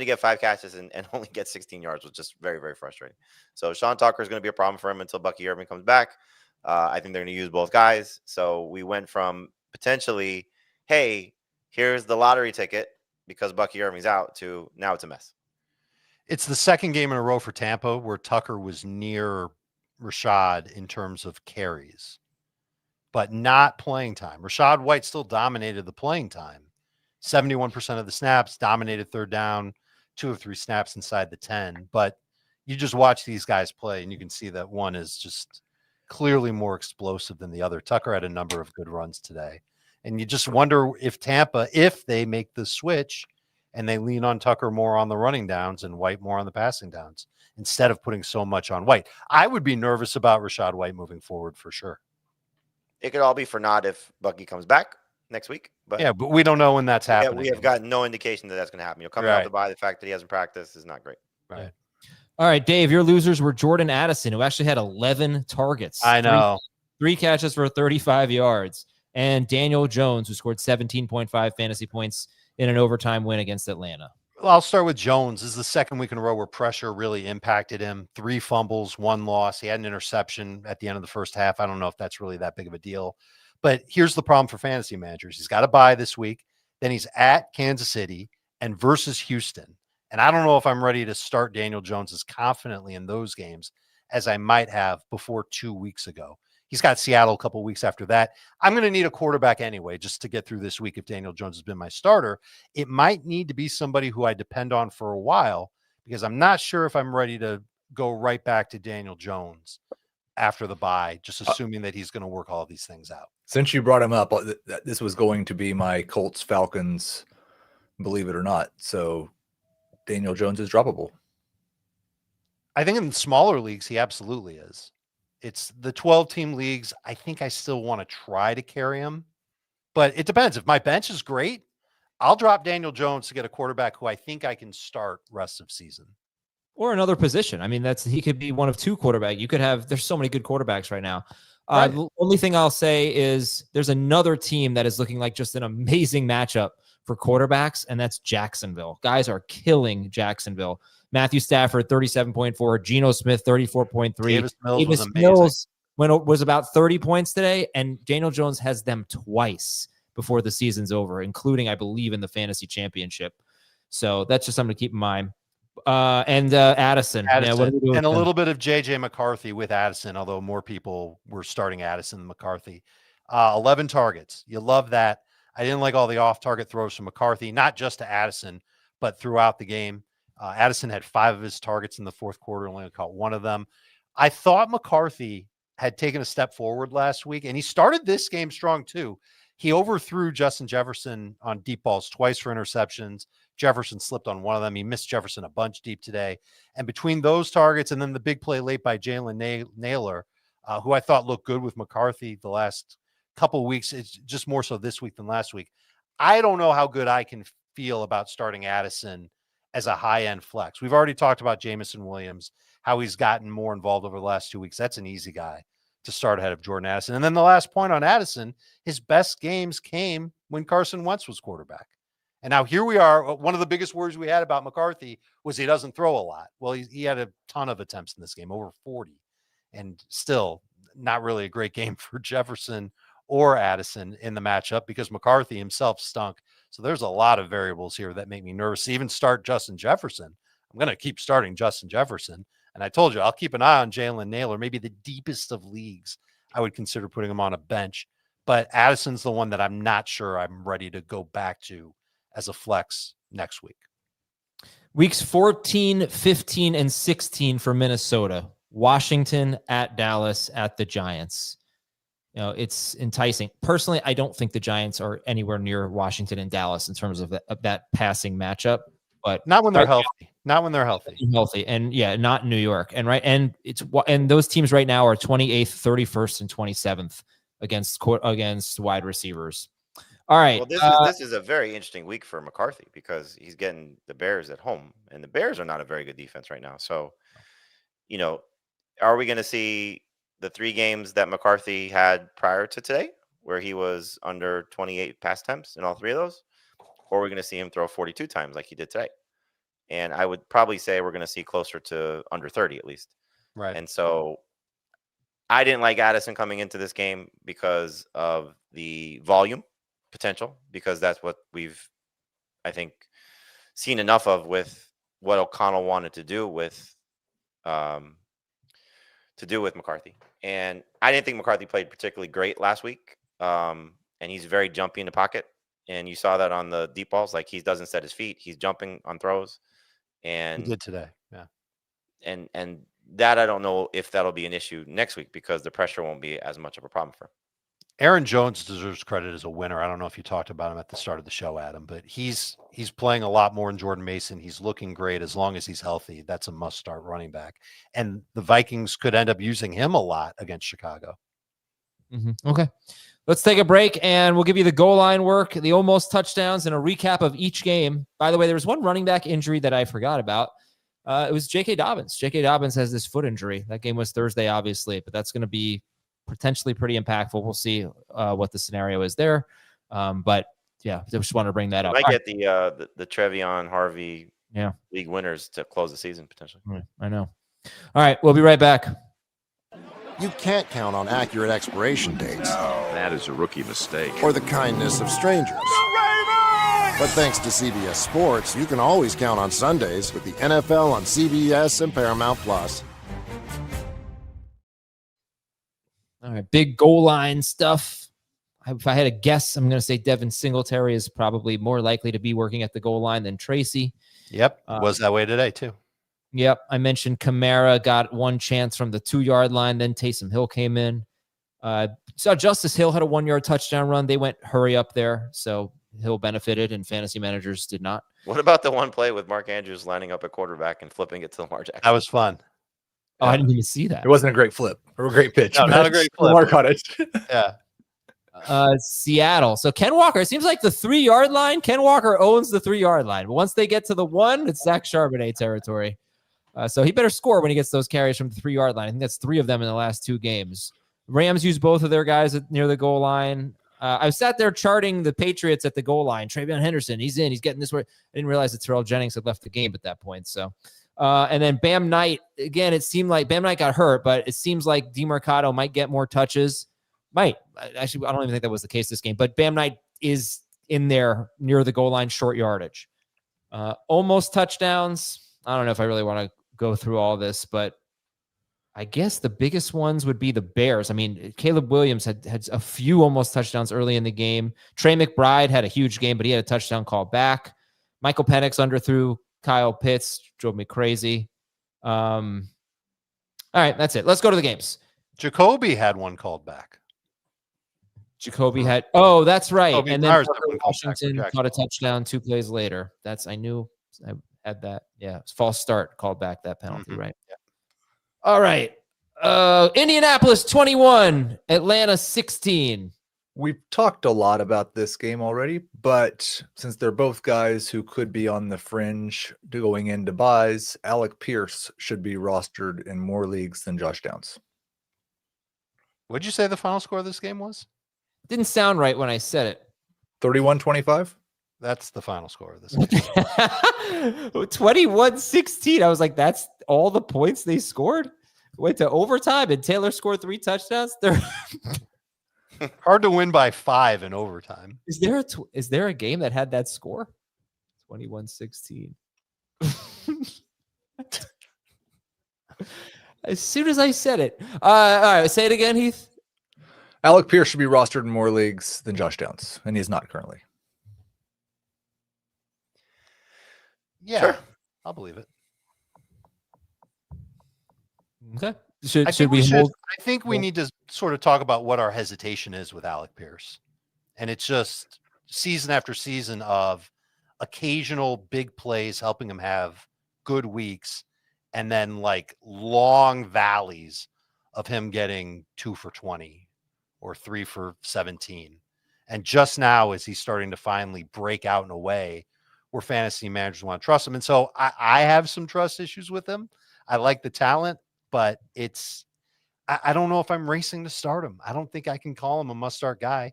get 5 catches and only get 16 yards was just very, very frustrating. So Sean Tucker is going to be a problem for him until Bucky Irving comes back. I think they're going to use both guys. So we went from potentially, hey, here's the lottery ticket because Bucky Irving's out, to now it's a mess. It's the second game in a row for Tampa where Tucker was near Rachaad in terms of carries, but not playing time. Rachaad White still dominated the playing time. 71% of the snaps, dominated third down, 2 of 3 snaps inside the 10. But you just watch these guys play, and you can see that one is just clearly more explosive than the other. Tucker had a number of good runs today. And you just wonder if Tampa, if they make the switch and they lean on Tucker more on the running downs and White more on the passing downs, instead of putting so much on White. I would be nervous about Rachaad White moving forward for sure. It could all be for naught if Bucky comes back next week. But yeah, but we don't know when that's happening. We have gotten no indication that that's going to happen. Coming out the bye, the fact that he hasn't practiced is not great. Right. All right, Dave, your losers were Jordan Addison, who actually had 11 targets. I know. 3 catches for 35 yards. And Daniel Jones, who scored 17.5 fantasy points in an overtime win against Atlanta. I'll start with Jones. This is the second week in a row where pressure really impacted him. 3 fumbles, 1 loss. He had an interception at the end of the first half. I don't know if that's really that big of a deal. But here's the problem for fantasy managers. He's got a bye this week. Then he's at Kansas City and versus Houston. And I don't know if I'm ready to start Daniel Jones as confidently in those games as I might have before 2 weeks ago. He's got Seattle a couple of weeks after that. I'm going to need a quarterback anyway, just to get through this week. If Daniel Jones has been my starter, it might need to be somebody who I depend on for a while, because I'm not sure if I'm ready to go right back to Daniel Jones after the bye, just assuming that he's going to work all of these things out. Since you brought him up, this was going to be my Colts Falcons, believe it or not. So Daniel Jones is droppable. I think in smaller leagues, he absolutely is. It's the 12-team leagues. I think I still want to try to carry him, but it depends. If my bench is great, I'll drop Daniel Jones to get a quarterback who I think I can start rest of season. Or another position. I mean, he could be one of 2 quarterbacks. You could have, there's so many good quarterbacks right now. Right. The only thing I'll say is there's another team that is looking like just an amazing matchup for quarterbacks, and that's Jacksonville. Guys are killing Jacksonville. Matthew Stafford, 37.4. Geno Smith, 34.3. Davis Mills was amazing. Mills was about 30 points today, and Daniel Jones has them twice before the season's over, including, I believe, in the fantasy championship. So that's just something to keep in mind. And Addison. Yeah, what are we doing and a with him? little bit of JJ McCarthy with Addison, although more people were starting Addison than McCarthy. 11 targets. You love that. I didn't like all the off-target throws from McCarthy, not just to Addison, but throughout the game. Addison had 5 of his targets in the fourth quarter, only caught 1 of them. I thought McCarthy had taken a step forward last week, and he started this game strong too. He overthrew Justin Jefferson on deep balls twice for interceptions. Jefferson slipped on 1 of them. He missed Jefferson a bunch deep today. And between those targets and then the big play late by Jalen Naylor, who I thought looked good with McCarthy the last couple of weeks, it's just more so this week than last week. I don't know how good I can feel about starting Addison as a high-end flex. We've already talked about Jameson Williams, how he's gotten more involved over the last 2 weeks. That's an easy guy to start ahead of Jordan Addison. And then the last point on Addison, his best games came when Carson Wentz was quarterback. And now here we are. One of the biggest worries we had about McCarthy was he doesn't throw a lot. Well, he had a ton of attempts in this game, over 40, and still not really a great game for Jefferson or Addison in the matchup because McCarthy himself stunk. So there's a lot of variables here that make me nervous to even start Justin Jefferson. I'm going to keep starting Justin Jefferson. And I told you, I'll keep an eye on Jalen Naylor, maybe the deepest of leagues. I would consider putting him on a bench. But Addison's the one that I'm not sure I'm ready to go back to as a flex next week. Weeks 14, 15, and 16 for Minnesota. Washington at Dallas at the Giants. You know, it's enticing. Personally, I don't think the Giants are anywhere near Washington and Dallas in terms of that passing matchup. But not when they're healthy. Not when they're healthy. Healthy. And yeah, not in New York. And and those teams right now are 28th, 31st, and 27th against wide receivers. All right. Well, this is a very interesting week for McCarthy because he's getting the Bears at home, and the Bears are not a very good defense right now. So, you know, are we going to see the 3 games that McCarthy had prior to today, where he was under 28 pass attempts in all 3 of those? Or are we going to see him throw 42 times like he did today? And I would probably say we're going to see closer to under 30 at least. Right. And so I didn't like Addison coming into this game because of the volume potential, because that's what we've, I think, seen enough of with what O'Connell wanted to do with McCarthy. And I didn't think McCarthy played particularly great last week. And he's very jumpy in the pocket. And you saw that on the deep balls. Like, he doesn't set his feet. He's jumping on throws. And he did today. Yeah. And that, I don't know if that'll be an issue next week because the pressure won't be as much of a problem for him. Aaron Jones deserves credit as a winner. I don't know if you talked about him at the start of the show, Adam, but he's playing a lot more than Jordan Mason. He's looking great as long as he's healthy. That's a must-start running back. And the Vikings could end up using him a lot against Chicago. Mm-hmm. Okay. Let's take a break, and we'll give you the goal line work, the almost touchdowns, and a recap of each game. By the way, there was one running back injury that I forgot about. It was J.K. Dobbins. J.K. Dobbins has this foot injury. That game was Thursday, obviously, but that's going to be potentially pretty impactful. We'll see what the scenario is there. But yeah, just want to bring that up. Might All get the TreVeyon Harvey Yeah. league winners to close the season potentially. right, I know. All right, we'll be right back. You can't count on accurate expiration dates That is a rookie mistake. or the kindness of strangers. But thanks to CBS Sports, you can always count on Sundays with the NFL on CBS and Paramount Plus. All right, big goal line stuff. If I had a guess, I'm going to say Devin Singletary is probably more likely to be working at the goal line than Tracy. Yep. Was that way today, too. Yep. I mentioned Kamara got one chance from the 2-yard line. Then Taysom Hill came in. So Justice Hill had a 1-yard touchdown run. They went hurry up there. So Hill benefited and fantasy managers did not. What about the one play with Mark Andrews lining up a quarterback and flipping it to Lamar Jackson? That was fun. Oh, I didn't even see that. It wasn't a great flip or a great pitch. No, not a great flip. Lamar caught it. Yeah. Seattle. So Ken Walker, it seems like the 3-yard line, Ken Walker owns the 3-yard line. But once they get to the 1, it's Zach Charbonnet territory. So he better score when he gets those carries from the 3-yard line. I think that's 3 of them in the last 2 games. Rams use both of their guys near the goal line. I sat there charting the Patriots at the goal line. TreVeyon Henderson, he's in. He's getting this way. I didn't realize that Terrell Jennings had left the game at that point. So, and then Bam Knight, again, it seemed like Bam Knight got hurt, but it seems like DeMarcado might get more touches. Actually, I don't even think that was the case this game, but Bam Knight is in there near the goal line, short yardage. Almost touchdowns. I don't know if I really want to go through all this, but I guess the biggest ones would be the Bears. I mean, Caleb Williams had a few almost touchdowns early in the game. Trey McBride had a huge game, but he had a touchdown call back. Michael Penix underthrew Kyle Pitts, drove me crazy. All right, that's it. Let's go to the games. Jacoby had one called back. Jacoby had, oh, that's right. Jacoby And then Myers Parker had one called back for Washington caught a Jacksonville. touchdown 2 plays later. I knew I had that. Yeah, it's false start called back that penalty, right? Yeah. All right. Indianapolis 21, Atlanta 16. We've talked a lot about this game already, but since they're both guys who could be on the fringe going into buys, Alec Pierce should be rostered in more leagues than Josh Downs. What'd you say the final score of this game was? Didn't sound right when I said it. 31-25? That's the final score of this game. 21-16. I was like, that's all the points they scored? Went to overtime and Taylor scored 3 touchdowns. Hard to win by 5 in overtime. Is there a game that had that score? 21-16. As soon as I said it. All right, say it again, Heath. Alec Pierce should be rostered in more leagues than Josh Downs, and he's not currently. Yeah, Sure. I'll believe it. Okay. I Should think we hold? I think we need to sort of talk about what our hesitation is with Alec Pierce. And it's just season after season of occasional big plays helping him have good weeks and then like long valleys of him getting 2 for 20 or 3 for 17. And just now is he starting to finally break out in a way where fantasy managers want to trust him. And so I have some trust issues with him. I like the talent, but I don't know if I'm racing to start him. I don't think I can call him a must-start guy.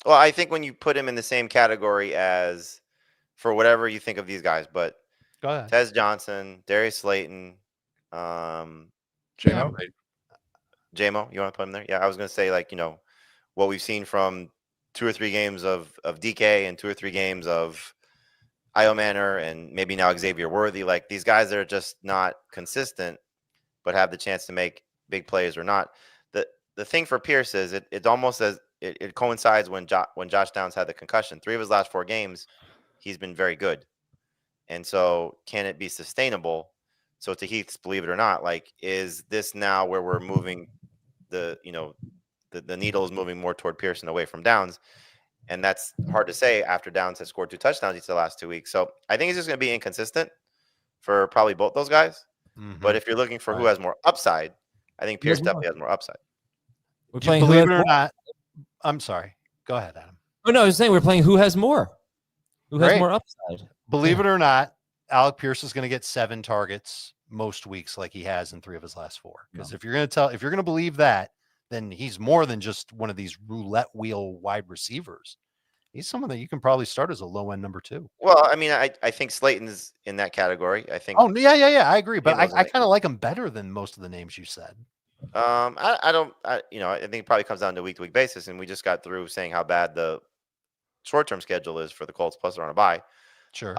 Well, I think when you put him in the same category as, for whatever you think of these guys, but Go ahead. Tez Johnson, Darius Slayton, JMO? JMO, you want to put him there? Yeah, I was going to say, like, what we've seen from 2 or 3 games of DK and 2 or 3 games of Io Manor and maybe now Xavier Worthy, like these guys that are just not consistent, but have the chance to make big plays or not. The thing for Pierce is it's almost as it coincides when Josh Downs had the concussion. 3 of his last 4 games, he's been very good. And so can it be sustainable? So to Heath's, believe it or not, like, is this now where we're moving the needle is moving more toward Pierce and away from Downs? And that's hard to say after Downs has scored 2 touchdowns each of the last 2 weeks. So I think it's just going to be inconsistent for probably both those guys. Mm-hmm. But if you're looking for who has more upside, I think Pierce definitely has more upside. We're playing Believe who it has or more? not. I'm sorry. Go ahead, Adam. Oh no, I was saying we're playing who has more. Who has Great. more upside? Believe it or not, Alec Pierce is going to get 7 targets most weeks, like he has in 3 of his last 4. Because if you're going to believe that, then he's more than just one of these roulette wheel wide receivers. He's someone that you can probably start as a low end number 2. Well, I mean, I think Slayton's in that category. I think. Oh yeah. I agree, but Campbell's in I that kind of like him better than most of the names you said. I don't. I think it probably comes down to week-to-week basis, and we just got through saying how bad the short-term schedule is for the Colts. Plus, they're on a bye. Sure.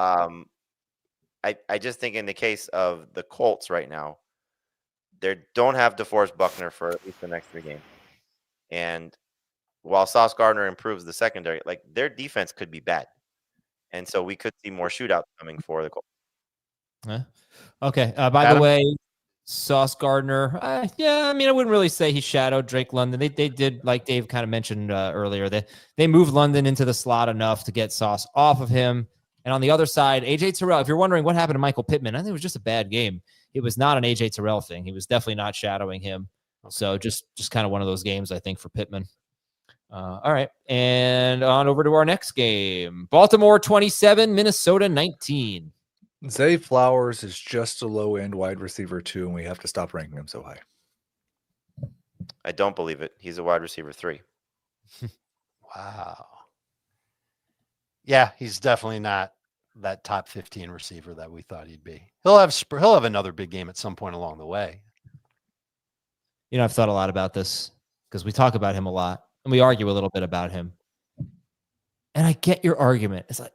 I just think in the case of the Colts right now, they don't have DeForest Buckner for at least the next 3 games, and while Sauce Gardner improves the secondary, like their defense could be bad, and so we could see more shootouts coming for the Colts. Okay. By the way, Sauce Gardner. Yeah, I mean, I wouldn't really say he shadowed Drake London. They did, like Dave kind of mentioned earlier, they moved London into the slot enough to get Sauce off of him. And on the other side, AJ Terrell. If you're wondering what happened to Michael Pittman, I think it was just a bad game. It was not an AJ Terrell thing. He was definitely not shadowing him. So just kind of one of those games, I think, for Pittman. All right. And on over to our next game. Baltimore 27, Minnesota 19. Zay Flowers is just a low-end wide receiver 2, and we have to stop ranking him so high. I don't believe it. He's a wide receiver 3. Wow. Yeah, he's definitely not that top 15 receiver that we thought he'd be. He'll have another big game at some point along the way. I've thought a lot about this because we talk about him a lot and we argue a little bit about him. And I get your argument. It's like,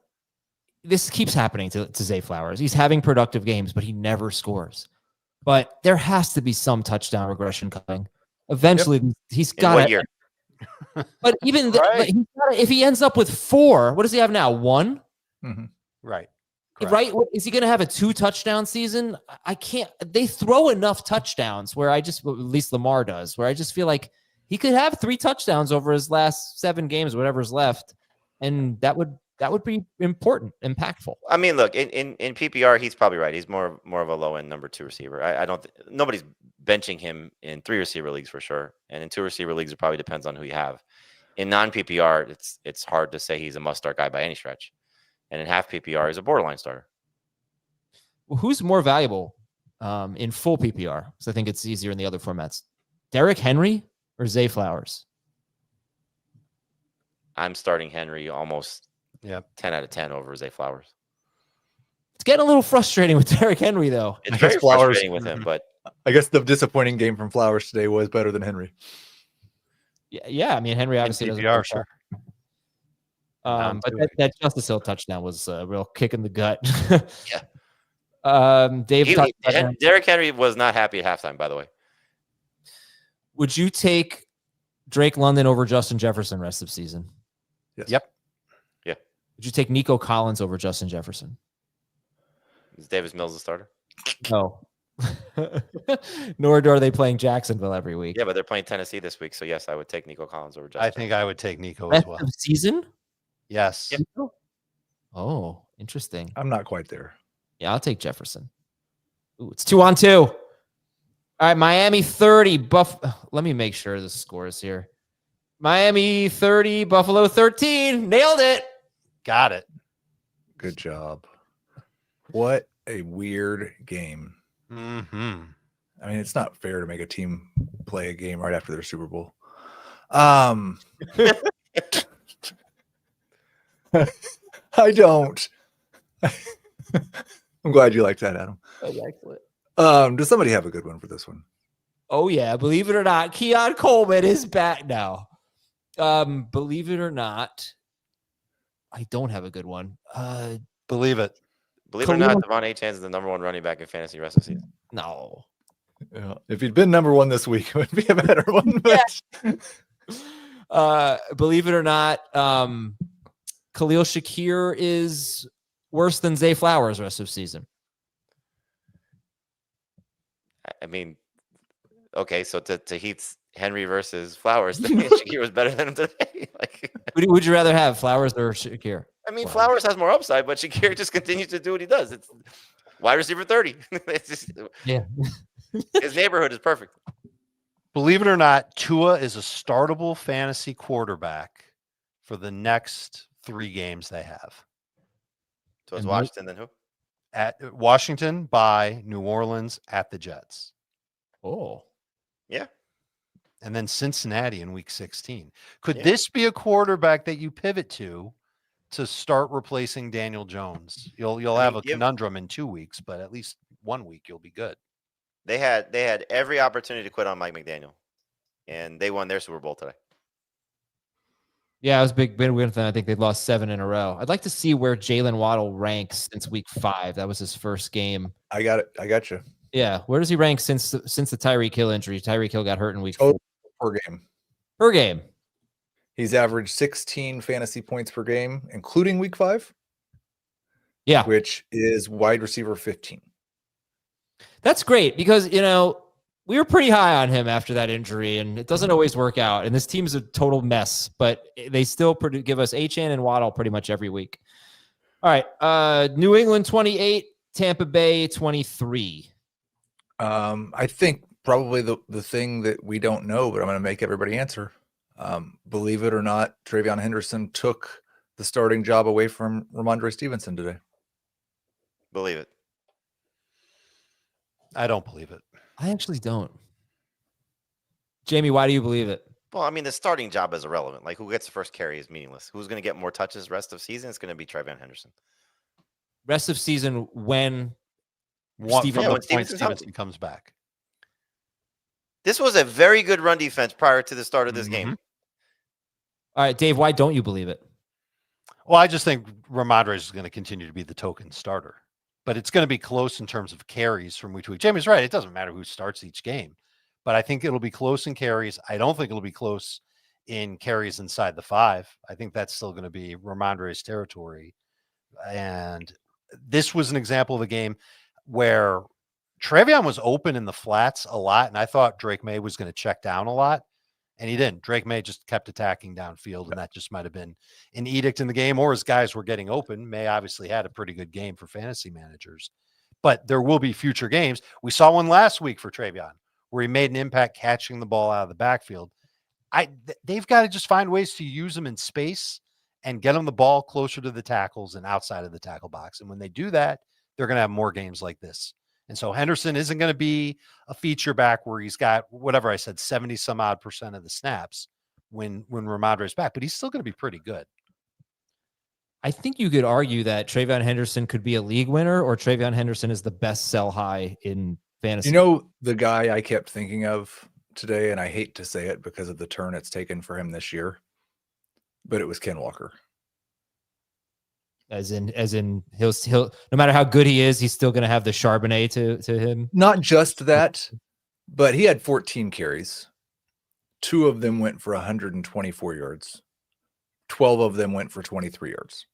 this keeps happening to Zay Flowers. He's having productive games, but he never scores. But there has to be some touchdown regression coming. Eventually, he's got to. But even if he ends up with 4, what does he have now? 1? Mm-hmm. Right. Right? Is he going to have a 2-touchdown season? I can't. They throw enough touchdowns where at least Lamar does, where I just feel like he could have 3 touchdowns over his last 7 games, whatever's left, and that would be important, impactful. I mean, look, in PPR, he's probably right. He's more of a low end number 2 receiver. I don't. Nobody's benching him in 3 receiver leagues for sure, and in 2 receiver leagues, it probably depends on who you have. In non PPR, it's hard to say he's a must start guy by any stretch, and in half PPR, he's a borderline starter. Well, who's more valuable in full PPR? Because I think it's easier in the other formats. Derrick Henry or Zay Flowers? I'm starting Henry almost 10 out of 10 over Zay Flowers. It's getting a little frustrating with Derrick Henry, though. It's very frustrating with him, but I guess the disappointing game from Flowers today was better than Henry. Yeah. I mean, Henry obviously doesn't. PPR, sure. But that Justice Hill touchdown was a real kick in the gut. Yeah. Dave, Derrick Henry was not happy at halftime, by the way. Would you take Drake London over Justin Jefferson rest of season? Yes. Yep. Yeah. Would you take Nico Collins over Justin Jefferson? Is Davis Mills the starter? No. Nor are they playing Jacksonville every week. Yeah, but they're playing Tennessee this week. So, yes, I would take Nico Collins over Justin. I think I would take Nico as Rest well. of season? Yes. Oh, interesting. I'm not quite there. Yeah, I'll take Jefferson. Ooh, it's 2-on-2. All right, Miami 30. Let me make sure the score is here. Miami 30, Buffalo 13. Nailed it. Got it. Good job. What a weird game. Mm-hmm. I mean, it's not fair to make a team play a game right after their Super Bowl. I don't. I'm glad you liked that, Adam. Excellent. Does somebody have a good one for this one? Oh, yeah. Believe it or not, Keon Coleman is back now. Believe it or not, I don't have a good one. Believe it. Believe it or not, Devon Achane is the number 1 running back in fantasy rest of the season. No. Yeah. If he'd been number 1 this week, it would be a better one. Believe it or not, Khalil Shakir is worse than Zay Flowers rest of season. I mean, okay, so to Heath's Henry versus Flowers, Shakir was better than him today. Would you rather have Flowers or Shakir? I mean, Flowers has more upside, but Shakir just continues to do what he does. It's wide receiver 30. It's just, his neighborhood is perfect. Believe it or not, Tua is a startable fantasy quarterback for the next 3 games they have. So it's Washington, then who? At Washington, by New Orleans, at the Jets. Oh. Yeah. And then Cincinnati in week 16. Could this be a quarterback that you pivot to to start replacing Daniel Jones. You'll have a conundrum in 2 weeks, but at least 1 week you'll be good. They had every opportunity to quit on Mike McDaniel, and they won their Super Bowl today. Yeah, I was big with them. I think they've lost 7 in a row. I'd like to see where Jalen Waddle ranks since week 5. That was his first game. I got it. I got you. Yeah, where does he rank since the Tyreek Hill injury? Tyreek Hill got hurt in week 4. Per game. Per game. He's averaged 16 fantasy points per game, including week 5. Yeah, which is wide receiver 15. That's great because, we were pretty high on him after that injury, and it doesn't always work out. And this team's a total mess, but they still give us Achane and Waddle pretty much every week. All right, New England 28, Tampa Bay 23. I think probably the thing that we don't know, but I'm going to make everybody answer. Believe it or not, TreVeyon Henderson took the starting job away from Ramondre Stevenson today. Believe it. I don't believe it. I actually don't. Jamie, why do you believe it? Well, I mean, the starting job is irrelevant. Like, who gets the first carry is meaningless. Who's going to get more touches rest of season? It's going to be TreVeyon Henderson. Rest of season when When Stevenson comes back. This was a very good run defense prior to the start of this game. All right, Dave, why don't you believe it? Well, I just think Ramondre is going to continue to be the token starter. But it's going to be close in terms of carries from week to week. Jamie's right. It doesn't matter who starts each game. But I think it'll be close in carries. I don't think it'll be close in carries inside the 5. I think that's still going to be Ramondre's territory. And this was an example of a game where TreVeyon was open in the flats a lot, and I thought Drake May was going to check down a lot, and he didn't. Drake May just kept attacking downfield, and that just might have been an edict in the game, or as guys were getting open. May obviously had a pretty good game for fantasy managers, but there will be future games. We saw one last week for TreVeyon where he made an impact catching the ball out of the backfield. They've got to just find ways to use them in space and get them the ball closer to the tackles and outside of the tackle box. And when they do that, they're going to have more games like this. And so Henderson isn't going to be a feature back where he's got, whatever I said, 70 some odd % of the snaps when Ramondre's back, but he's still going to be pretty good. I think you could argue that TreVeyon Henderson could be a league winner, or TreVeyon Henderson is the best sell high in fantasy. The guy I kept thinking of today, and I hate to say it because of the turn it's taken for him this year, but it was Ken Walker. As in he'll no matter how good he is, he's still going to have the Charbonnet to him. Not just that, but he had 14 carries. 2 of them went for 124 yards. 12 of them went for 23 yards.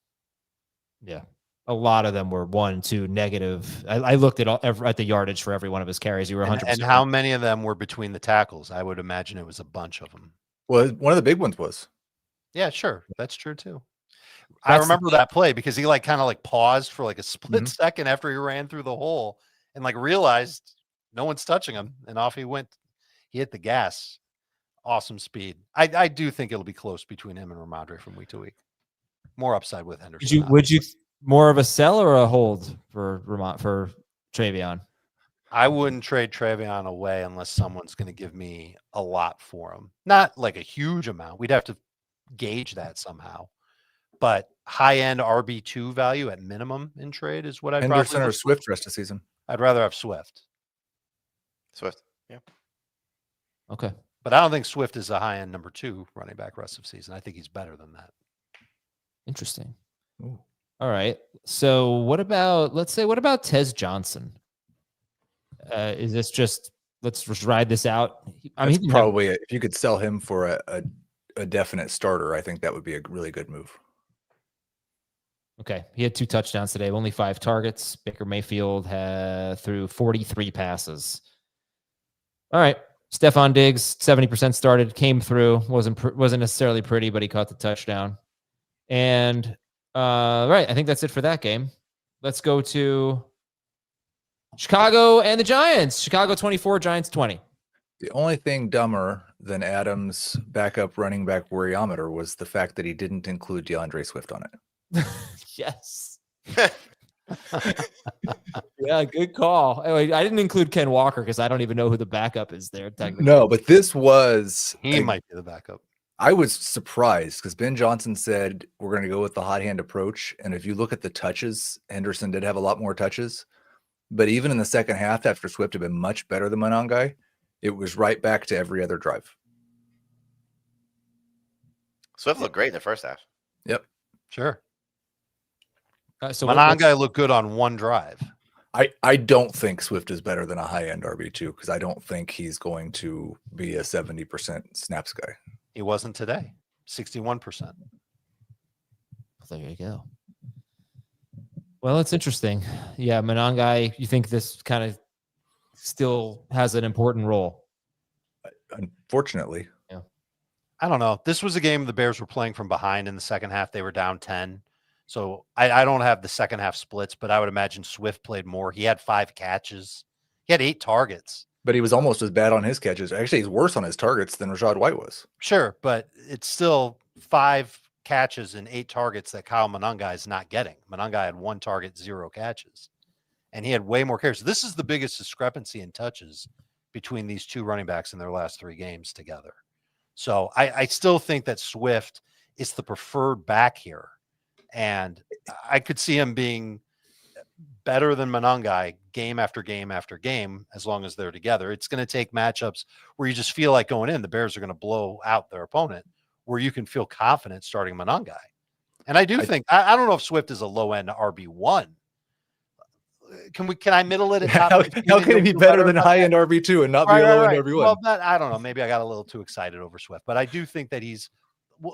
Yeah. A lot of them were 1, 2 negative. I looked at the yardage for every one of his carries. You were 100%. And how many of them were between the tackles? I would imagine it was a bunch of them. Well, one of the big ones was. Yeah, sure. That's true too. I remember that play because he kind of paused for a split second after he ran through the hole and realized no one's touching him, and off he went. He hit the gas. Awesome speed. I do think it'll be close between him and Ramondre from week to week. More upside with Henderson. Would you more of a sell or a hold for TreVeyon? I wouldn't trade TreVeyon away unless someone's going to give me a lot for him. Not a huge amount. We'd have to gauge that somehow. But high-end RB2 value at minimum in trade is what I'd probably Henderson or Swift rest of season. I'd rather have Swift. Yeah. Okay. But I don't think Swift is a high-end number 2 running back rest of season. I think he's better than that. Interesting. Ooh. All right. So what about Tez Johnson? Is this let's just ride this out? I mean, probably if you could sell him for a definite starter, I think that would be a really good move. Okay. He had 2 touchdowns today, only 5 targets. Baker Mayfield threw 43 passes. All right. Stephon Diggs, 70% started, came through, wasn't necessarily pretty, but he caught the touchdown. And right, I think that's it for that game. Let's go to Chicago and the Giants. Chicago 24, Giants 20. The only thing dumber than Adams' backup running back worryometer was the fact that he didn't include DeAndre Swift on it. Yes. Yeah, good call. Anyway, I didn't include Ken Walker because I don't even know who the backup is there. Technically. No, but this was he might be the backup. I was surprised because Ben Johnson said we're going to go with the hot hand approach. And if you look at the touches, Henderson did have a lot more touches. But even in the second half, after Swift had been much better than Monangai, it was right back to every other drive. Swift looked great in the first half. Yep. Sure. So Monangai looked good on one drive. I don't think Swift is better than a high-end RB2 because I don't think he's going to be a 70% snaps guy. He wasn't today. 61%. There you go. Well, it's interesting. Yeah, Monangai, you think this kind of still has an important role? Unfortunately. Yeah. I don't know. This was a game the Bears were playing from behind in the second half. They were down 10. So I don't have the second half splits, but I would imagine Swift played more. He had 5 catches. He had 8 targets. But he was almost as bad on his catches. Actually, he's worse on his targets than Rachaad White was. Sure, but it's still 5 catches and 8 targets that Kyle Monangai is not getting. Monangai had 1 target, 0 catches. And he had way more carries. This is the biggest discrepancy in touches between these two running backs in their last 3 games together. So I still think that Swift is the preferred back here. And I could see him being better than Monangai game after game after game as long as they're together. It's going to take matchups where you just feel like going in, the Bears are going to blow out their opponent, where you can feel confident starting Monangai. And I do think I don't know if Swift is a low end RB1. Can I middle it? At top How can it be better than high end RB2 and not be a low end RB1? Well, I don't know. Maybe I got a little too excited over Swift, but I do think that he's,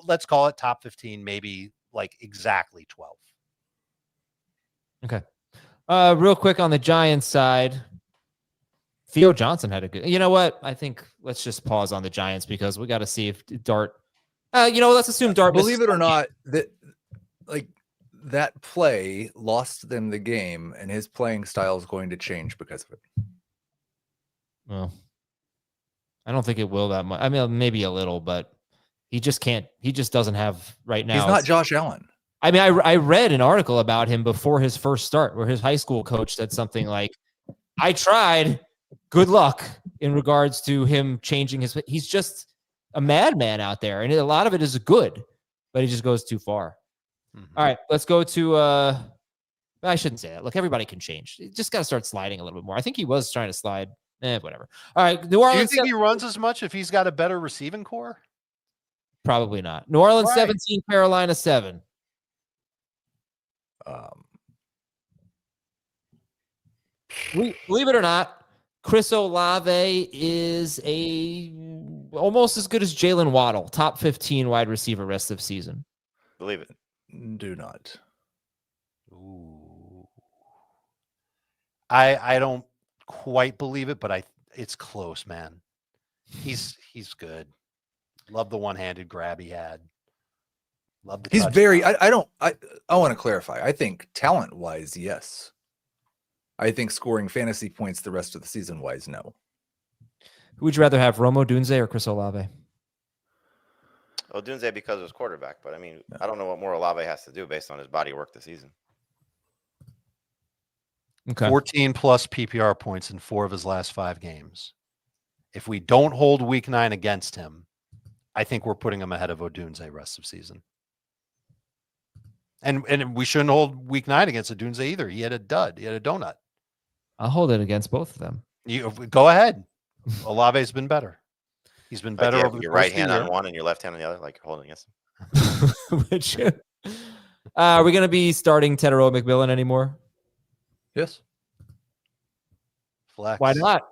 let's call it top 15, maybe like exactly 12. Okay. Real quick on the Giants side, Theo Johnson had a good, you know what? I think let's just pause on the Giants because we got to see if Dart, let's assume Dart. Believe it or not, that play lost them the game, and his playing style is going to change because of it. Well, I don't think it will that much. I mean, maybe a little, but he just can't. He just doesn't have right now. He's not Josh Allen. I mean, I read an article about him before his first start where his high school coach said something like, I tried, good luck, in regards to him changing he's just a madman out there. And a lot of it is good, but he just goes too far. All right, let's go to, I shouldn't say that. Look, everybody can change. You just got to start sliding a little bit more. I think he was trying to slide. Whatever. All right, New Orleans. Do you think he runs as much if he's got a better receiving core? Probably not. New Orleans 17, Carolina 7. Believe it or not, Chris Olave is almost as good as Jalen Waddle, top 15 wide receiver rest of season. Believe it. Do not. Ooh. I don't quite believe it, but it's close, man. He's good. Love the one-handed grab he had. Love the He's touchdown. very. I want to clarify. I think talent-wise, yes. I think scoring fantasy points the rest of the season-wise, no. Who would you rather have, Romo Dunze or Chris Olave? Well, Dunze because of his quarterback, but I mean, I don't know what more Olave has to do based on his body work this season. Okay. 14 plus PPR points in 4 of his last 5 games. If we don't hold week 9 against him, I think we're putting him ahead of Odunze rest of season. And we shouldn't hold week 9 against Odunze either. He had a dud. He had a donut. I'll hold it against both of them. You go ahead. Olave's been better. He's been better over your the right hand on one and your left hand on the other, like you're holding against him. Are we going to be starting Tedero McMillan anymore? Yes. Flex. Why not?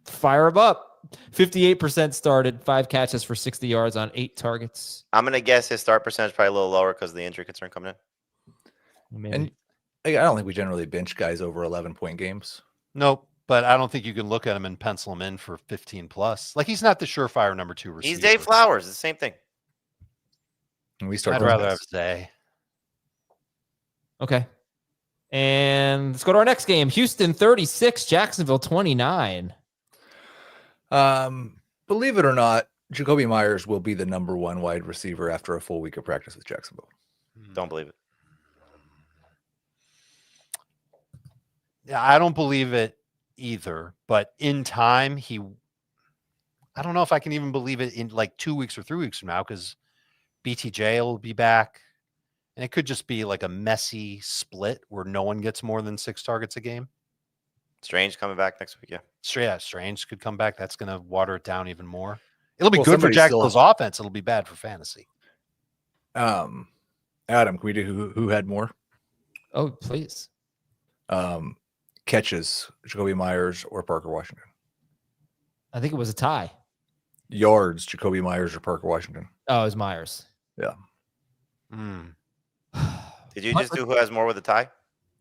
Fire him up. 58% started, 5 catches for 60 yards on 8 targets. I'm going to guess his start percentage probably a little lower because of the injury concern coming in. Maybe. And I don't think we generally bench guys over 11-point games. Nope. But I don't think you can look at him and pencil him in for 15 plus. Like, he's not the surefire number 2 receiver. He's Dave Flowers. It's the same thing. And we start. I'd rather have Zay. Okay. And let's go to our next game. Houston 36, Jacksonville 29. Believe it or not, Jacoby Myers will be the number 1 wide receiver after a full week of practice with Jacksonville. Don't believe it. Yeah, I don't believe it either. But in time, I don't know if I can even believe it in like 2 weeks or 3 weeks from now because BTJ will be back. And it could just be like a messy split where no one gets more than 6 targets a game. Strange coming back next week. Yeah. Strange could come back. That's going to water it down even more. It'll be Well, good for somebody still- Jacksonville's offense. It'll be bad for fantasy. Adam, can we do who had more? Oh, please. Catches, Jacoby Myers or Parker Washington? I think it was a tie. Yards, Jacoby Myers or Parker Washington? Oh, it was Myers. Yeah. Did you just do who has more with a tie?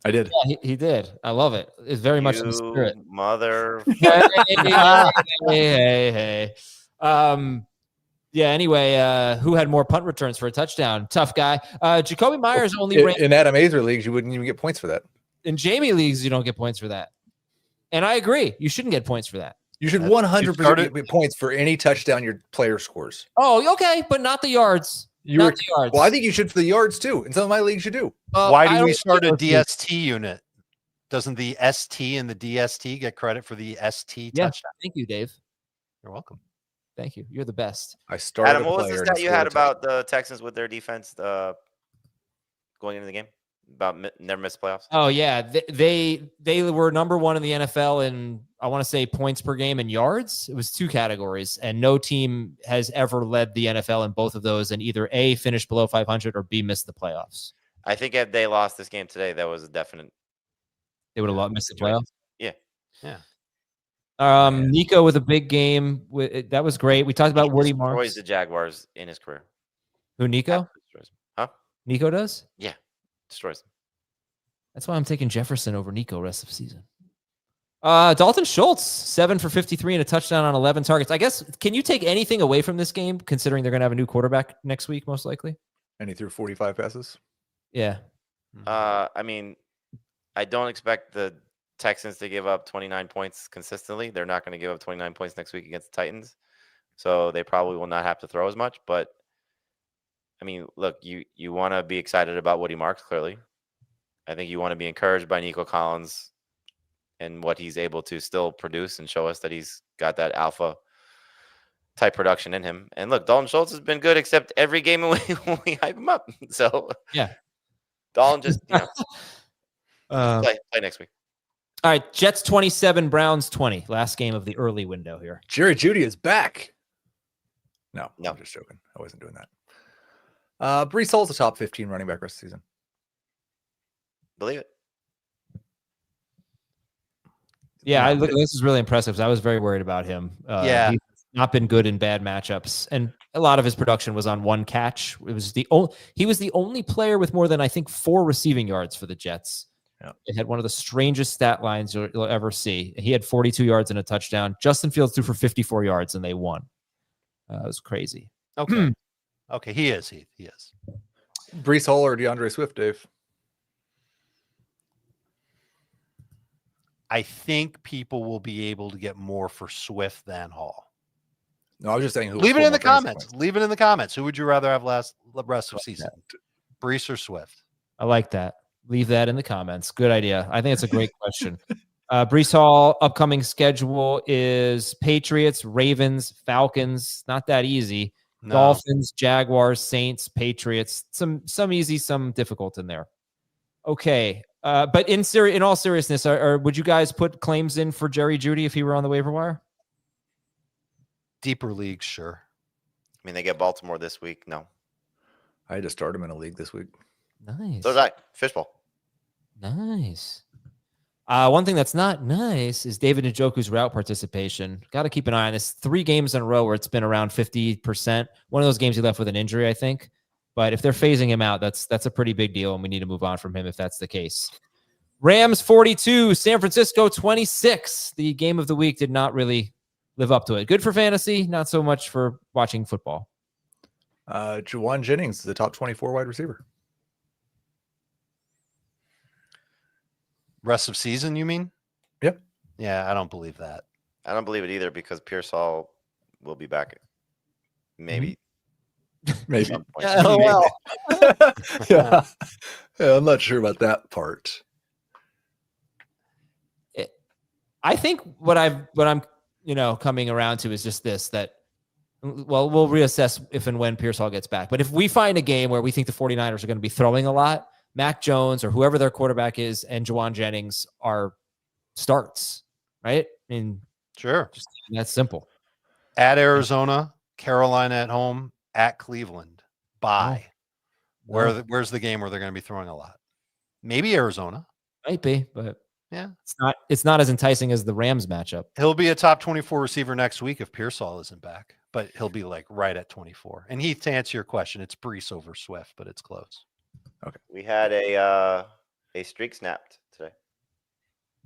I did. Yeah, he did. I love it. It's very much in the spirit. Mother. Hey. Yeah, anyway, who had more punt returns for a touchdown? Tough guy. Jacoby Myers only ran. In Adam Azer leagues, you wouldn't even get points for that. In Jamie leagues, you don't get points for that. And I agree. You shouldn't get points for that. You should 100% get points for any touchdown your player scores. Oh, okay, but not the yards. Not the yards. Well, I think you should for the yards too. In some of my leagues, you do. Why do we start a DST unit? Doesn't the ST and the DST get credit for the ST touchdown? Thank you, Dave. You're welcome. Thank you. You're the best. I started. Adam, what was the stat you had about the Texans with their defense going into the game? About never missed playoffs? Oh, yeah. They were number one in the NFL in, I want to say, points per game and yards. It was 2 categories, and no team has ever led the NFL in both of those and either A, finished below 500 or B, missed the playoffs. I think if they lost this game today, that was a definite. They would have missed the playoffs? Yeah. Nico with a big game. That was great. We talked about Woody Marks. Marks. The Jaguars in his career. Who, Nico? Huh? Nico does? Yeah. Destroys them. That's why I'm taking Jefferson over Nico rest of the season. Dalton Schultz, 7 for 53 and a touchdown on 11 targets. I guess, can you take anything away from this game, considering they're going to have a new quarterback next week, most likely? And he threw 45 passes? Yeah. I mean, I don't expect the Texans to give up 29 points consistently. They're not going to give up 29 points next week against the Titans. So they probably will not have to throw as much. But, I mean, look, you want to be excited about Woody Marks, clearly. I think you want to be encouraged by Nico Collins and what he's able to still produce and show us that he's got that alpha type production in him. And look, Dalton Schultz has been good except every game when we hype him up. So, yeah. Dalton just, play next week. All right, Jets 27, Browns 20. Last game of the early window here. Jerry Jeudy is back. No, I'm just joking. I wasn't doing that. Brees Hall's a top 15 running back rest of the season. Believe it. Yeah, this is really impressive because I was very worried about him. He's not been good in bad matchups, and a lot of his production was on one catch. He was the only player with more than, I think, 4 receiving yards for the Jets. Yeah. It had one of the strangest stat lines you'll ever see. He had 42 yards and a touchdown. Justin Fields threw for 54 yards, and they won. It was crazy. Okay. Okay, he is. He is. Brees Hall or DeAndre Swift, Dave? I think people will be able to get more for Swift than Hall. No, I was just saying. Leave it in the comments. Leave it in the comments. Who would you rather have rest of season? Brees or Swift? I like that. Leave that in the comments. Good idea. I think it's a great question. Brees Hall, upcoming schedule is Patriots, Ravens, Falcons. Not that easy. No. Dolphins, Jaguars, Saints, Patriots. Some easy, some difficult in there. Okay. But in all seriousness, would you guys put claims in for Jerry Jeudy if he were on the waiver wire? Deeper leagues, sure. I mean, they get Baltimore this week. No. I had to start him in a league this week. Nice. So did I. Fishbowl. Nice. One thing that's not nice is David Njoku's route participation. Got to keep an eye on this. 3 games in a row where it's been around 50%. One of those games he left with an injury, I think. But if they're phasing him out, that's a pretty big deal, and we need to move on from him if that's the case. Rams 42, San Francisco 26. The game of the week did not really live up to it. Good for fantasy, not so much for watching football. Juwan Jennings is the top 24 wide receiver. Rest of season, you mean? Yep. Yeah, I don't believe that. I don't believe it either because Pearsall will be back. Maybe. Maybe. LOL. Yeah, I'm not sure about that part. I think what I'm coming around to is just this, that, well, we'll reassess if and when Pearsall gets back. But if we find a game where we think the 49ers are going to be throwing a lot, Mac Jones or whoever their quarterback is and Juwan Jennings are starts, right? I mean, Sure. just that's simple. At Arizona, Carolina at home, at Cleveland. Bye. Where's the game where they're going to be throwing a lot? Maybe Arizona. Might be, but yeah, it's not as enticing as the Rams matchup. He'll be a top 24 receiver next week if Pearsall isn't back, but he'll be like right at 24. And Heath, to answer your question, it's Brees over Swift, but it's close. Okay. We had a streak snapped today.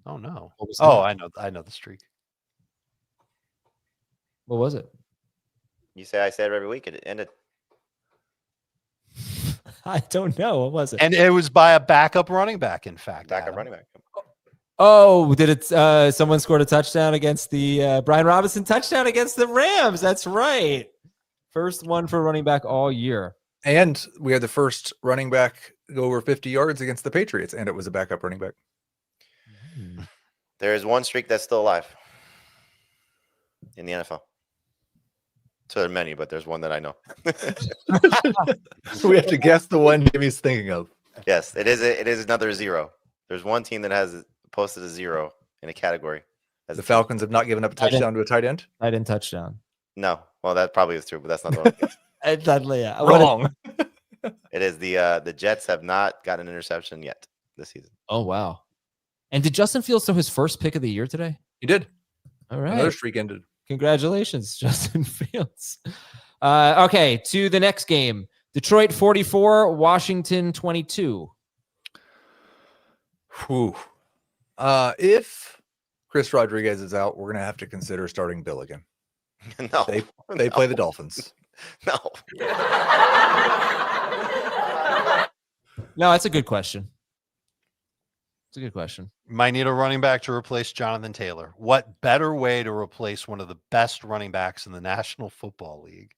Oh no. Oh, I know the streak. What was it? You say I say it every week. It ended. I don't know. What was it? And it was by a backup running back, in fact. Backup running back. Oh, did it? Someone scored a touchdown against the Brian Robinson touchdown against the Rams. That's right. First one for running back all year. And we had the first running back go over 50 yards against the Patriots, and it was a backup running back. There is one streak that's still alive in the NFL. So there are many, but there's one that I know. We have to guess the one Jimmy's thinking of. Yes, it is another 0. There's one team that has posted a 0 in a category. The Falcons have not given up a touchdown to a tight end? I didn't touchdown. No. Well, that probably is true, but that's not the one. Wrong. It is the Jets have not gotten an interception yet this season. Oh, wow. And did Justin Fields throw his first pick of the year today? He did. All right. Another streak ended. Congratulations, Justin Fields. Okay, to the next game. Detroit 44, Washington 22. Whew. If Chris Rodriguez is out, we're going to have to consider starting Bill again. No. They play the Dolphins. No. No, that's a good question. It's a good question. Might need a running back to replace Jonathan Taylor. What better way to replace one of the best running backs in the National Football League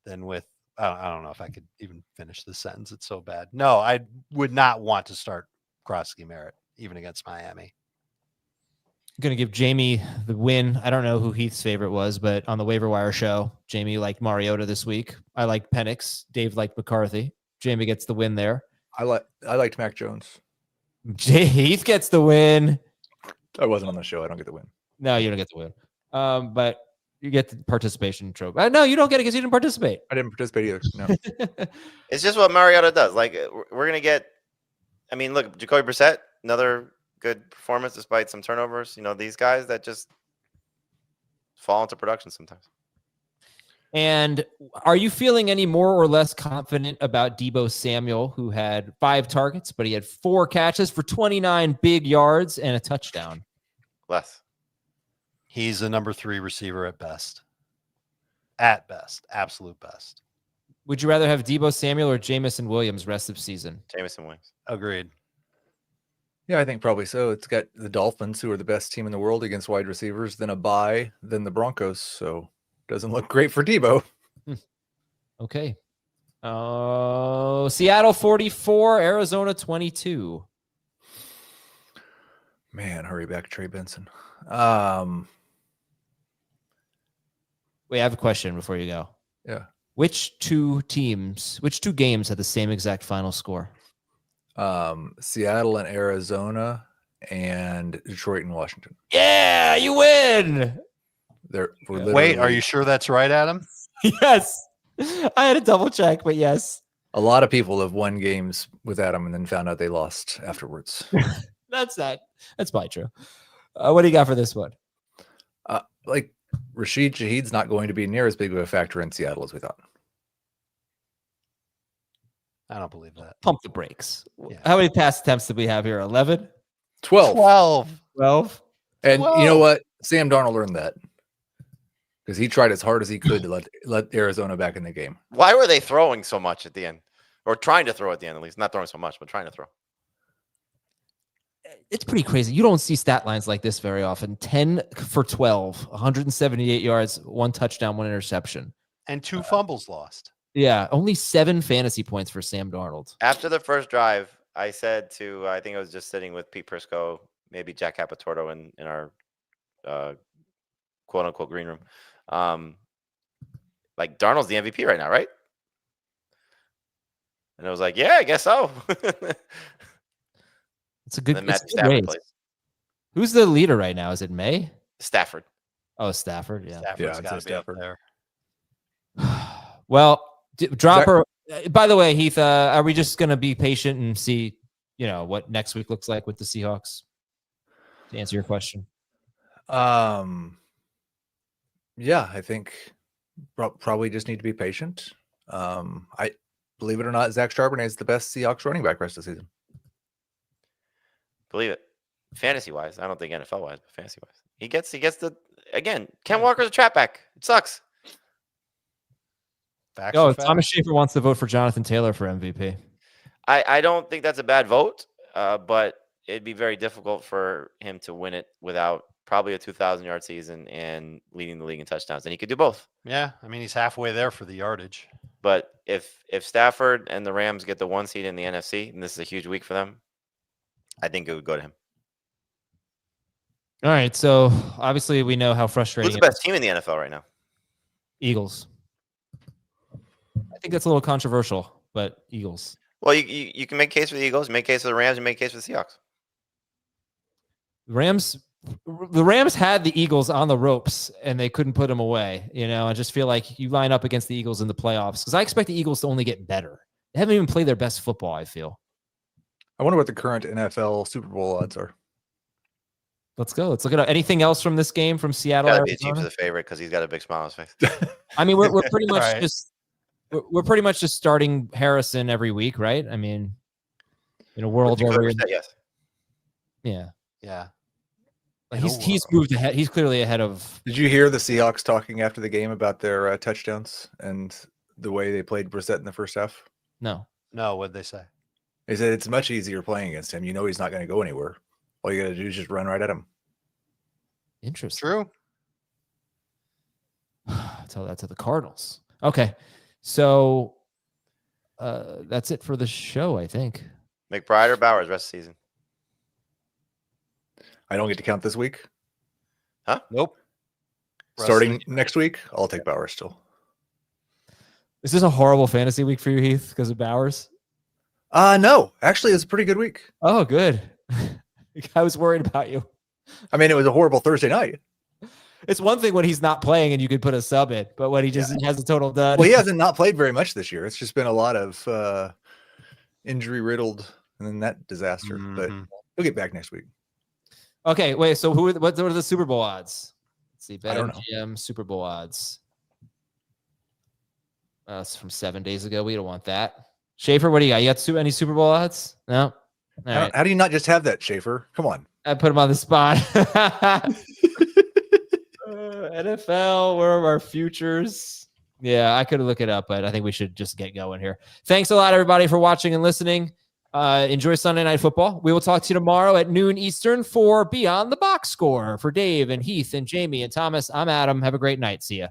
than with, I don't know if I could even finish this sentence. It's so bad. No, I would not want to start Krosky Merritt, even against Miami. I'm going to give Jamie the win. I don't know who Heath's favorite was, but on the waiver wire show, Jamie liked Mariota this week. I liked Penix. Dave liked McCarthy. Jamie gets the win there. I liked Mac Jones. Heath gets the win. I wasn't on the show. I don't get the win. No, you don't get the win. But you get the participation trophy. No, you don't get it because you didn't participate. I didn't participate either. No. It's just what Mariota does. Like, we're going to get, I mean, look, Jacoby Brissett, another good performance despite some turnovers. These guys that just fall into production sometimes. And are you feeling any more or less confident about Deebo Samuel, who had 5 targets, but he had 4 catches for 29 big yards and a touchdown? Less. He's a number 3 receiver at best. At best. Absolute best. Would you rather have Deebo Samuel or Jameson Williams rest of season? Jameson Williams. Agreed. Yeah, I think probably so. It's got the Dolphins, who are the best team in the world against wide receivers, then a bye, then the Broncos. So doesn't look great for Deebo. Okay. Seattle 44, Arizona 22. Man, hurry back, Trey Benson. Wait, I have a question before you go. Yeah. Which two games had the same exact final score? Seattle and Arizona and Detroit and Washington. Yeah, you win. Wait, are you sure that's right, Adam? Yes. I had to double check, but yes. A lot of people have won games with Adam and then found out they lost afterwards. That's probably true. What do you got for this one? Rashid Shaheed's not going to be near as big of a factor in Seattle as we thought. I don't believe that. Pump the brakes. Yeah. How many pass attempts did we have here? 11? 12. 12? And you know what? Sam Darnold earned that because he tried as hard as he could to let Arizona back in the game. Why were they throwing so much at the end? Or trying to throw at the end, at least. Not throwing so much, but trying to throw. It's pretty crazy. You don't see stat lines like this very often. 10 for 12, 178 yards, 1 touchdown, 1 interception. And 2 fumbles lost. Yeah, only 7 fantasy points for Sam Darnold. After the first drive, I said to, I think I was just sitting with Pete Prisco, maybe Jack Capitorto in our quote unquote green room. Like Darnold's the MVP right now, right? And I was like, yeah, I guess so. It's a good, And then it's Matthew a good Stafford raise. plays. Who's the leader right now? Is it May? Stafford. Oh, Stafford. Yeah. Stafford's I'd got say to be up Stafford. there. Well, drop Zach- her. By the way, Heath, are we just going to be patient and see, what next week looks like with the Seahawks? To answer your question. Yeah, I think probably just need to be patient. I believe it or not, Zach Charbonnet is the best Seahawks running back rest of the season. Believe it. Fantasy wise, I don't think NFL wise, but fantasy wise, he gets the again. Ken Walker's a trap back. It sucks. Facts Oh, are facts. Thomas Schaefer wants to vote for Jonathan Taylor for MVP. I don't think that's a bad vote, but it'd be very difficult for him to win it without probably a 2,000-yard season and leading the league in touchdowns. And he could do both. Yeah, I mean, he's halfway there for the yardage. But if Stafford and the Rams get the 1 seed in the NFC, and this is a huge week for them, I think it would go to him. All right. So obviously we know how Who's frustrating the it best team in the NFL right now? Eagles. I think that's a little controversial, but Eagles. Well, you can make case for the Eagles, make case for the Rams, and make case for the Seahawks. The Rams had the Eagles on the ropes and they couldn't put them away. I just feel like you line up against the Eagles in the playoffs because I expect the Eagles to only get better. They haven't even played their best football, I feel. I wonder what the current NFL Super Bowl odds are. Let's go. Let's look at anything else from this game from Seattle. Got to be a team Arizona? for the favorite because he's got a big smile on his face. I mean, we're pretty much Right. we're pretty much just starting Harrison every week, right? I mean, in a world where we're Yes. yeah, Yeah. like he's moved ahead. He's clearly ahead of. Did you hear the Seahawks talking after the game about their touchdowns and the way they played Brissett in the first half? No, No, what'd they say? They said it's much easier playing against him. He's not going to go anywhere. All you got to do is just run right at him. interesting. True. Tell that to the Cardinals. Okay, so that's it for the show, I think. McBride or Bowers rest of the season? I don't get to count this week. Nope. Starting next week, I'll take Bauer still. Is this a horrible fantasy week for you, Heath, because of Bowers? No, actually, it's a pretty good week. Oh, good. I was worried about you. I mean, it was a horrible Thursday night. It's one thing when he's not playing and you could put a sub in, but when he just has a total dud. Well, he hasn't not played very much this year. It's just been a lot of injury riddled and then that disaster. But he'll get back next week. Okay, wait. So what are the Super Bowl odds? Let's see. I don't know. BetMGM Super Bowl odds. It's from 7 days ago. We don't want that. Schaefer, what do you got? You got any Super Bowl odds? No. All right. How do you not just have that, Schaefer? Come on. I put him on the spot. NFL, where are our futures? Yeah, I could look it up, but I think we should just get going here. Thanks a lot, everybody, for watching and listening. Enjoy Sunday Night Football. We will talk to you tomorrow at noon Eastern for Beyond the Box Score. For Dave and Heath and Jamie and Thomas, I'm Adam. Have a great night. See ya.